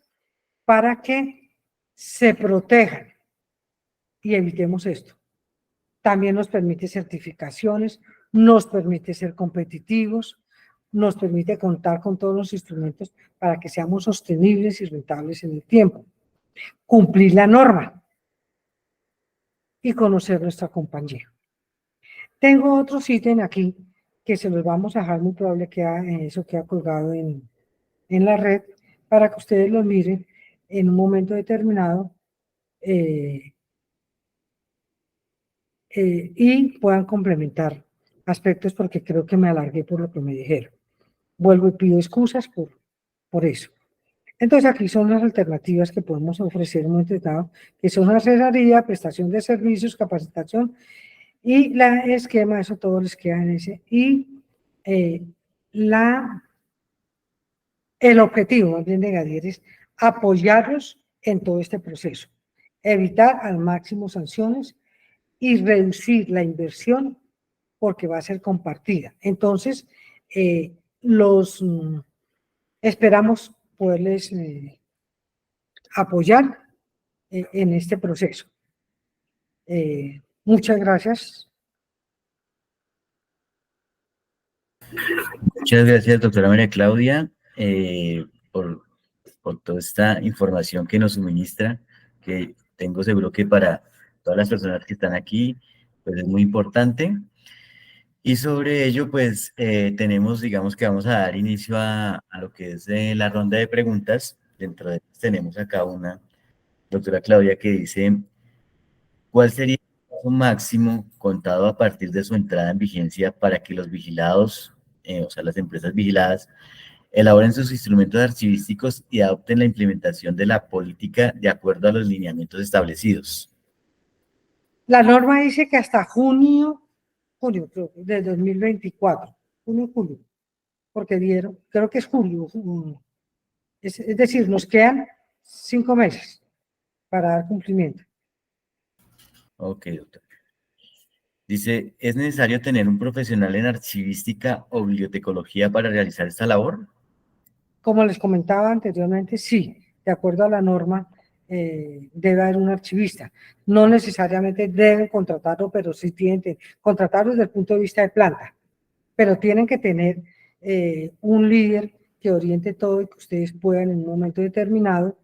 S1: para que se protejan y evitemos esto. También nos permite certificaciones, nos permite ser competitivos, nos permite contar con todos los instrumentos para que seamos sostenibles y rentables en el tiempo. Cumplir la norma y conocer nuestra compañía. Tengo otro ítem aquí que se los vamos a dejar, muy probable que eso queda colgado en la red para que ustedes lo miren en un momento determinado y puedan complementar aspectos, porque creo que me alargué por lo que me dijeron. Vuelvo y pido excusas por eso. Entonces aquí son las alternativas que podemos ofrecer en un momento dado, que son asesoría, prestación de servicios, capacitación y la esquema, eso todo les queda en ese. Y el objetivo más bien de Gadier es apoyarlos en todo este proceso, evitar al máximo sanciones y reducir la inversión porque va a ser compartida. Entonces, esperamos poderles apoyar en este proceso. Muchas gracias.
S2: Muchas gracias, doctora María Claudia, por toda esta información que nos suministra, que tengo seguro que para todas las personas que están aquí, pues es muy importante. Y sobre ello, pues tenemos, digamos que vamos a dar inicio a lo que es la ronda de preguntas. Dentro de ellas tenemos acá una, doctora Claudia, que dice, ¿cuál sería el plazo máximo contado a partir de su entrada en vigencia para que los vigilados, o sea, las empresas vigiladas, elaboren sus instrumentos archivísticos y adopten la implementación de la política de acuerdo a los lineamientos establecidos?
S1: La norma dice que hasta julio creo, de 2024, julio, porque creo que es julio, es decir, nos quedan 5 meses para dar cumplimiento.
S2: Ok, doctor. Dice, ¿es necesario tener un profesional en archivística o bibliotecología para realizar esta labor?
S1: Como les comentaba anteriormente, sí, de acuerdo a la norma, debe haber un archivista. No necesariamente deben contratarlo, pero sí tienen que contratarlo desde el punto de vista de planta, pero tienen que tener un líder que oriente todo y que ustedes puedan en un momento determinado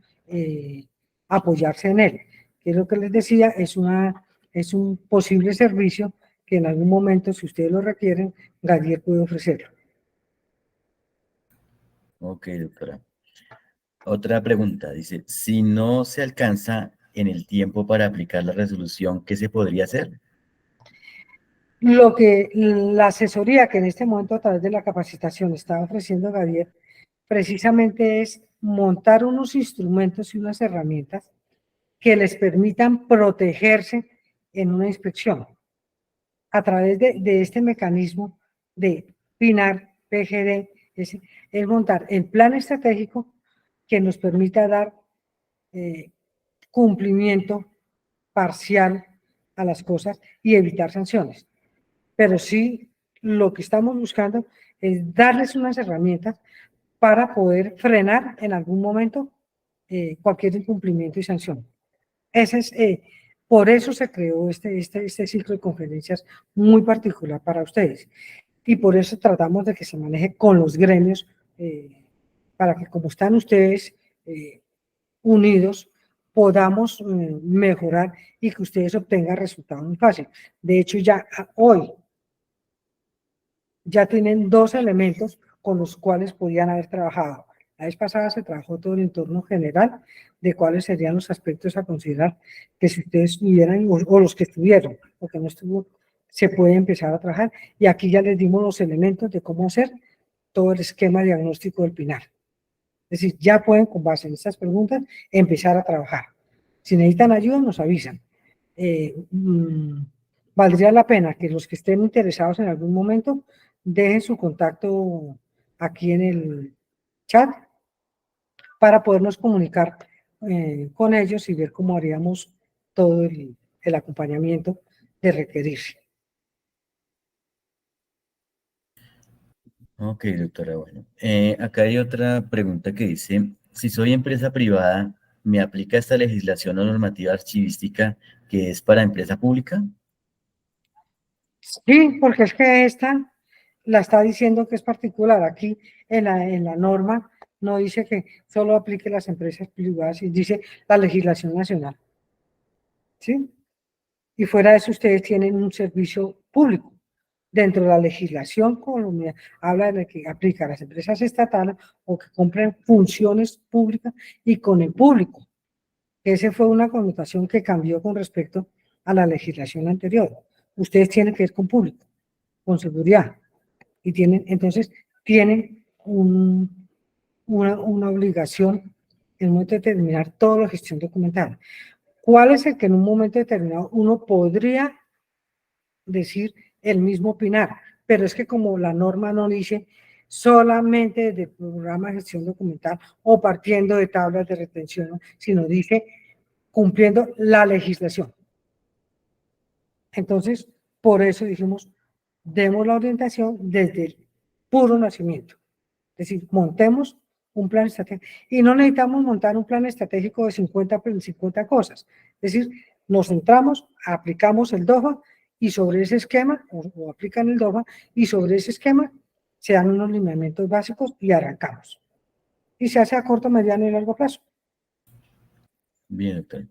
S1: apoyarse en él. Que es lo que les decía, es un posible servicio que en algún momento, si ustedes lo requieren, Gadier puede ofrecerlo.
S2: Ok, doctora. Otra pregunta, dice, si no se alcanza en el tiempo para aplicar la resolución, ¿qué se podría hacer?
S1: Lo que la asesoría que en este momento a través de la capacitación está ofreciendo Gadier, precisamente es montar unos instrumentos y unas herramientas que les permitan protegerse en una inspección a través de este mecanismo de PINAR, PGD, es montar el plan estratégico que nos permita dar cumplimiento parcial a las cosas y evitar sanciones. Pero sí, lo que estamos buscando es darles unas herramientas para poder frenar en algún momento cualquier incumplimiento y sanción. Por eso se creó este ciclo de conferencias muy particular para ustedes. Y por eso tratamos de que se maneje con los gremios, para que como están ustedes unidos, podamos mejorar y que ustedes obtengan resultados muy fácil. De hecho, ya hoy ya tienen 2 elementos con los cuales podían haber trabajado. La vez pasada se trabajó todo el entorno general de cuáles serían los aspectos a considerar que si ustedes estuvieran o los que estuvieron, porque no estuvo, se puede empezar a trabajar. Y aquí ya les dimos los elementos de cómo hacer todo el esquema diagnóstico del PINAR. Es decir, ya pueden, con base en estas preguntas, empezar a trabajar. Si necesitan ayuda, nos avisan. Valdría la pena que los que estén interesados en algún momento dejen su contacto aquí en el chat para podernos comunicar con ellos y ver cómo haríamos todo el acompañamiento de requerirse.
S2: Ok, doctora, bueno. Acá hay otra pregunta que dice, si soy empresa privada, ¿me aplica esta legislación o normativa archivística que es para empresa pública?
S1: Sí, porque es que esta la está diciendo que es particular. Aquí en la norma no dice que solo aplique las empresas privadas, y dice la legislación nacional. ¿Sí? Y fuera de eso, ustedes tienen un servicio público. Dentro de la legislación colombiana, habla de que aplica a las empresas estatales o que cumplen funciones públicas y con el público. Esa fue una connotación que cambió con respecto a la legislación anterior. Ustedes tienen que ver con público, con seguridad. Y tienen, entonces, tienen una obligación en un momento determinado, toda la gestión documental. ¿Cuál es el que en un momento determinado uno podría decir el mismo opinar? Pero es que como la norma no dice solamente de programa de gestión documental o partiendo de tablas de retención, sino dice cumpliendo la legislación. Entonces, por eso dijimos, demos la orientación desde el puro nacimiento. Es decir, montemos un plan estratégico. Y no necesitamos montar un plan estratégico de 50 cosas. Es decir, nos centramos, aplicamos el DOFA y sobre ese esquema, o aplican el DOFA, y sobre ese esquema se dan unos lineamientos básicos y arrancamos. Y se hace a corto, mediano y largo plazo.
S2: Bien, doctor.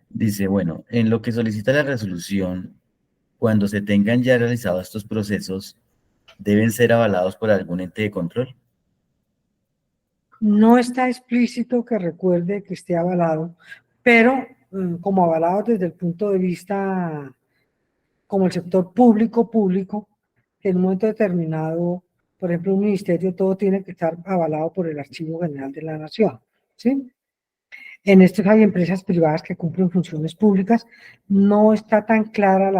S2: Dice, bueno, en lo que solicita la resolución, cuando se tengan ya realizados estos procesos, ¿deben ser avalados por algún ente de control?
S1: No está explícito que recuerde que esté avalado, pero como avalado desde el punto de vista como el sector público, que en un momento determinado, por ejemplo, un ministerio, todo tiene que estar avalado por el Archivo General de la Nación, ¿sí? En estos hay empresas privadas que cumplen funciones públicas, no está tan clara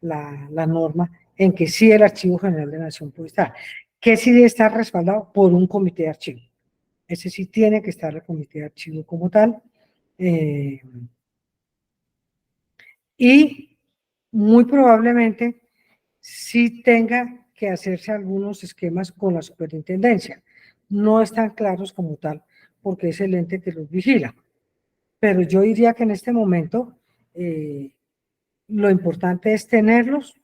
S1: la norma en que sí el Archivo General de la Nación puede estar, que sí debe estar respaldado por un comité de archivo. Ese sí tiene que estar el comité de archivo como tal. Y muy probablemente sí tenga que hacerse algunos esquemas con la superintendencia. No están claros como tal, porque es el ente que los vigila. Pero yo diría que en este momento lo importante es tenerlos,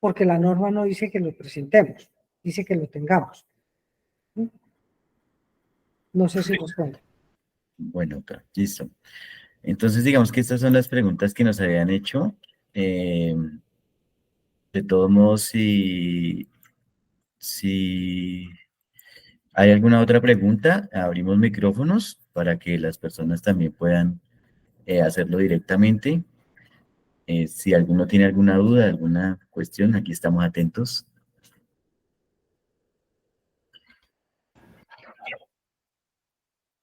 S1: porque la norma no dice que los presentemos, dice que lo tengamos. No sé si responde.
S2: Bueno, doctor, listo. Entonces, digamos que estas son las preguntas que nos habían hecho. De todos modos, si hay alguna otra pregunta, abrimos micrófonos para que las personas también puedan hacerlo directamente. Si alguno tiene alguna duda, alguna cuestión, aquí estamos atentos.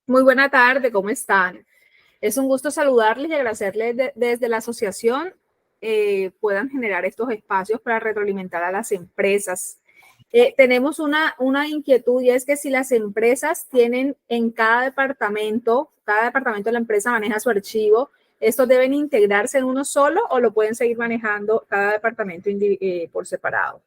S3: Muy buena tarde, ¿cómo están? Es un gusto saludarles y agradecerles desde la asociación puedan generar estos espacios para retroalimentar a las empresas. Tenemos una inquietud y es que si las empresas tienen en cada departamento de la empresa maneja su archivo, ¿estos deben integrarse en uno solo o lo pueden seguir manejando cada departamento por separado?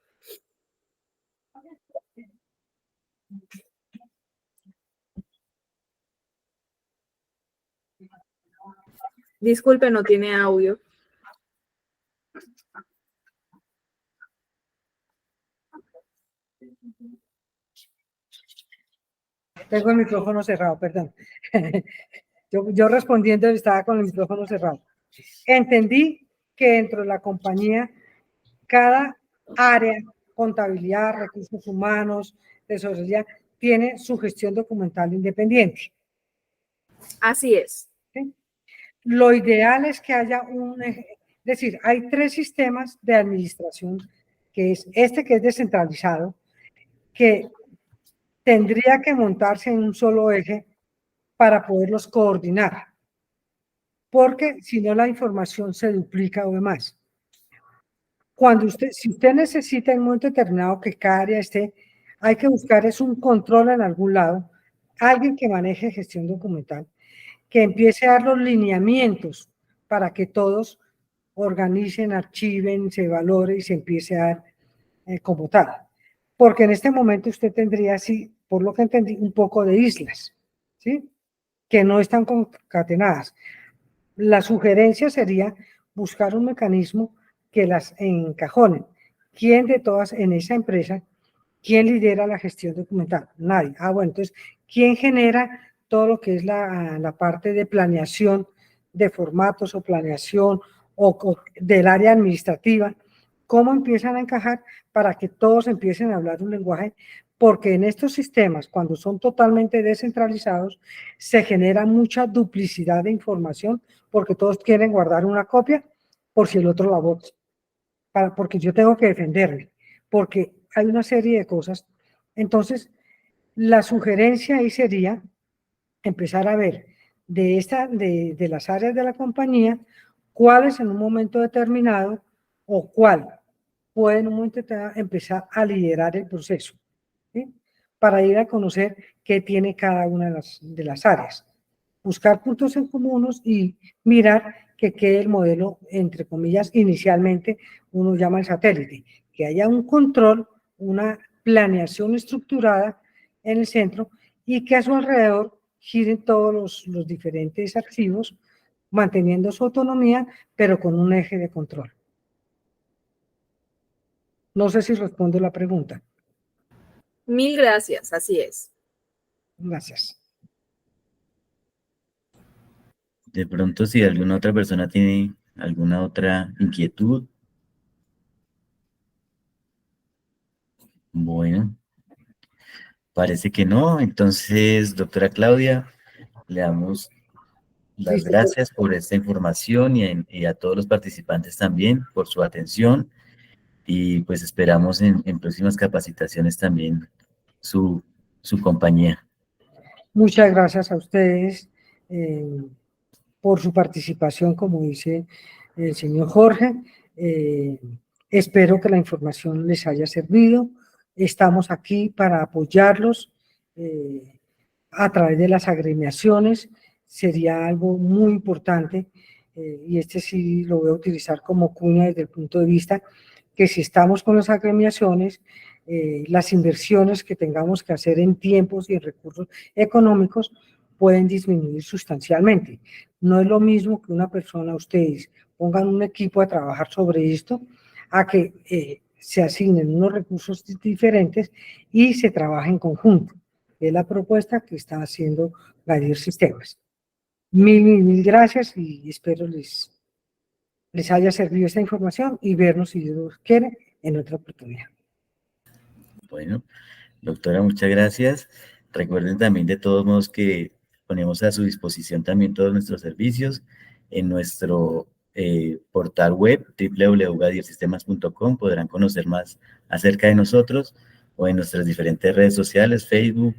S3: Disculpe, no tiene audio.
S1: Tengo el micrófono cerrado, perdón. Yo respondiendo estaba con el micrófono cerrado. Entendí que dentro de la compañía, cada área, contabilidad, recursos humanos, tesorería, tiene su gestión documental independiente.
S3: Así es.
S1: ¿Sí? Lo ideal es que haya es decir, hay 3 sistemas de administración, que es este que es descentralizado, que tendría que montarse en un solo eje para poderlos coordinar, porque si no la información se duplica o demás. Si usted necesita en un momento determinado que cada área esté, hay que buscar es un control en algún lado, alguien que maneje gestión documental, que empiece a dar los lineamientos para que todos organicen, archiven, se valore y se empiece a dar como tal. Porque en este momento usted tendría, sí, por lo que entendí, un poco de islas, ¿sí? Que no están concatenadas. La sugerencia sería buscar un mecanismo que las encajonen. ¿Quién de todas en esa empresa, quién lidera la gestión documental? Nadie. Ah, bueno, entonces, ¿quién genera todo lo que es la parte de planeación de formatos o planeación o del área administrativa? ¿Cómo empiezan a encajar para que todos empiecen a hablar un lenguaje? Porque en estos sistemas, cuando son totalmente descentralizados, se genera mucha duplicidad de información porque todos quieren guardar una copia por si el otro la vota, porque yo tengo que defenderme, porque hay una serie de cosas. Entonces, la sugerencia ahí sería empezar a ver de las áreas de la compañía, cuáles en un momento determinado o cuál puede en un momento determinado empezar a liderar el proceso, ¿sí? Para ir a conocer qué tiene cada una de las áreas. Buscar puntos en comunes y mirar que quede el modelo, entre comillas, inicialmente uno llama el satélite, que haya un control, una planeación estructurada en el centro y que a su alrededor giren todos los diferentes archivos, manteniendo su autonomía, pero con un eje de control. No sé si respondo la pregunta.
S3: Mil gracias, así es.
S1: Gracias.
S2: De pronto, si alguna otra persona tiene alguna otra inquietud. Bueno, parece que no. Entonces, doctora Claudia, le damos las
S1: Listo.
S2: gracias por esta información y a todos los participantes también por su atención. Y pues esperamos en próximas capacitaciones también su compañía.
S1: Muchas gracias a ustedes por su participación, como dice el señor Jorge. Espero que la información les haya servido. Estamos aquí para apoyarlos a través de las agremiaciones. Sería algo muy importante y este sí lo voy a utilizar como cuña desde el punto de vista que si estamos con las agremiaciones, las inversiones que tengamos que hacer en tiempos y en recursos económicos pueden disminuir sustancialmente. No es lo mismo que una persona, ustedes pongan un equipo a trabajar sobre esto, a que se asignen unos recursos diferentes y se trabaje en conjunto. Es la propuesta que está haciendo Gadir Sistemas. Mil gracias y espero les haya servido esta información y vernos, si Dios quiere, en otra oportunidad.
S2: Bueno, doctora, muchas gracias. Recuerden también de todos modos que ponemos a su disposición también todos nuestros servicios en nuestro portal web www.gadirsistemas.com. Podrán conocer más acerca de nosotros o en nuestras diferentes redes sociales, Facebook,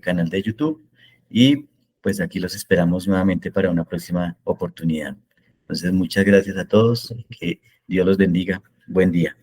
S2: canal de YouTube, y pues aquí los esperamos nuevamente para una próxima oportunidad. Entonces, muchas gracias a todos, que Dios los bendiga. Buen día.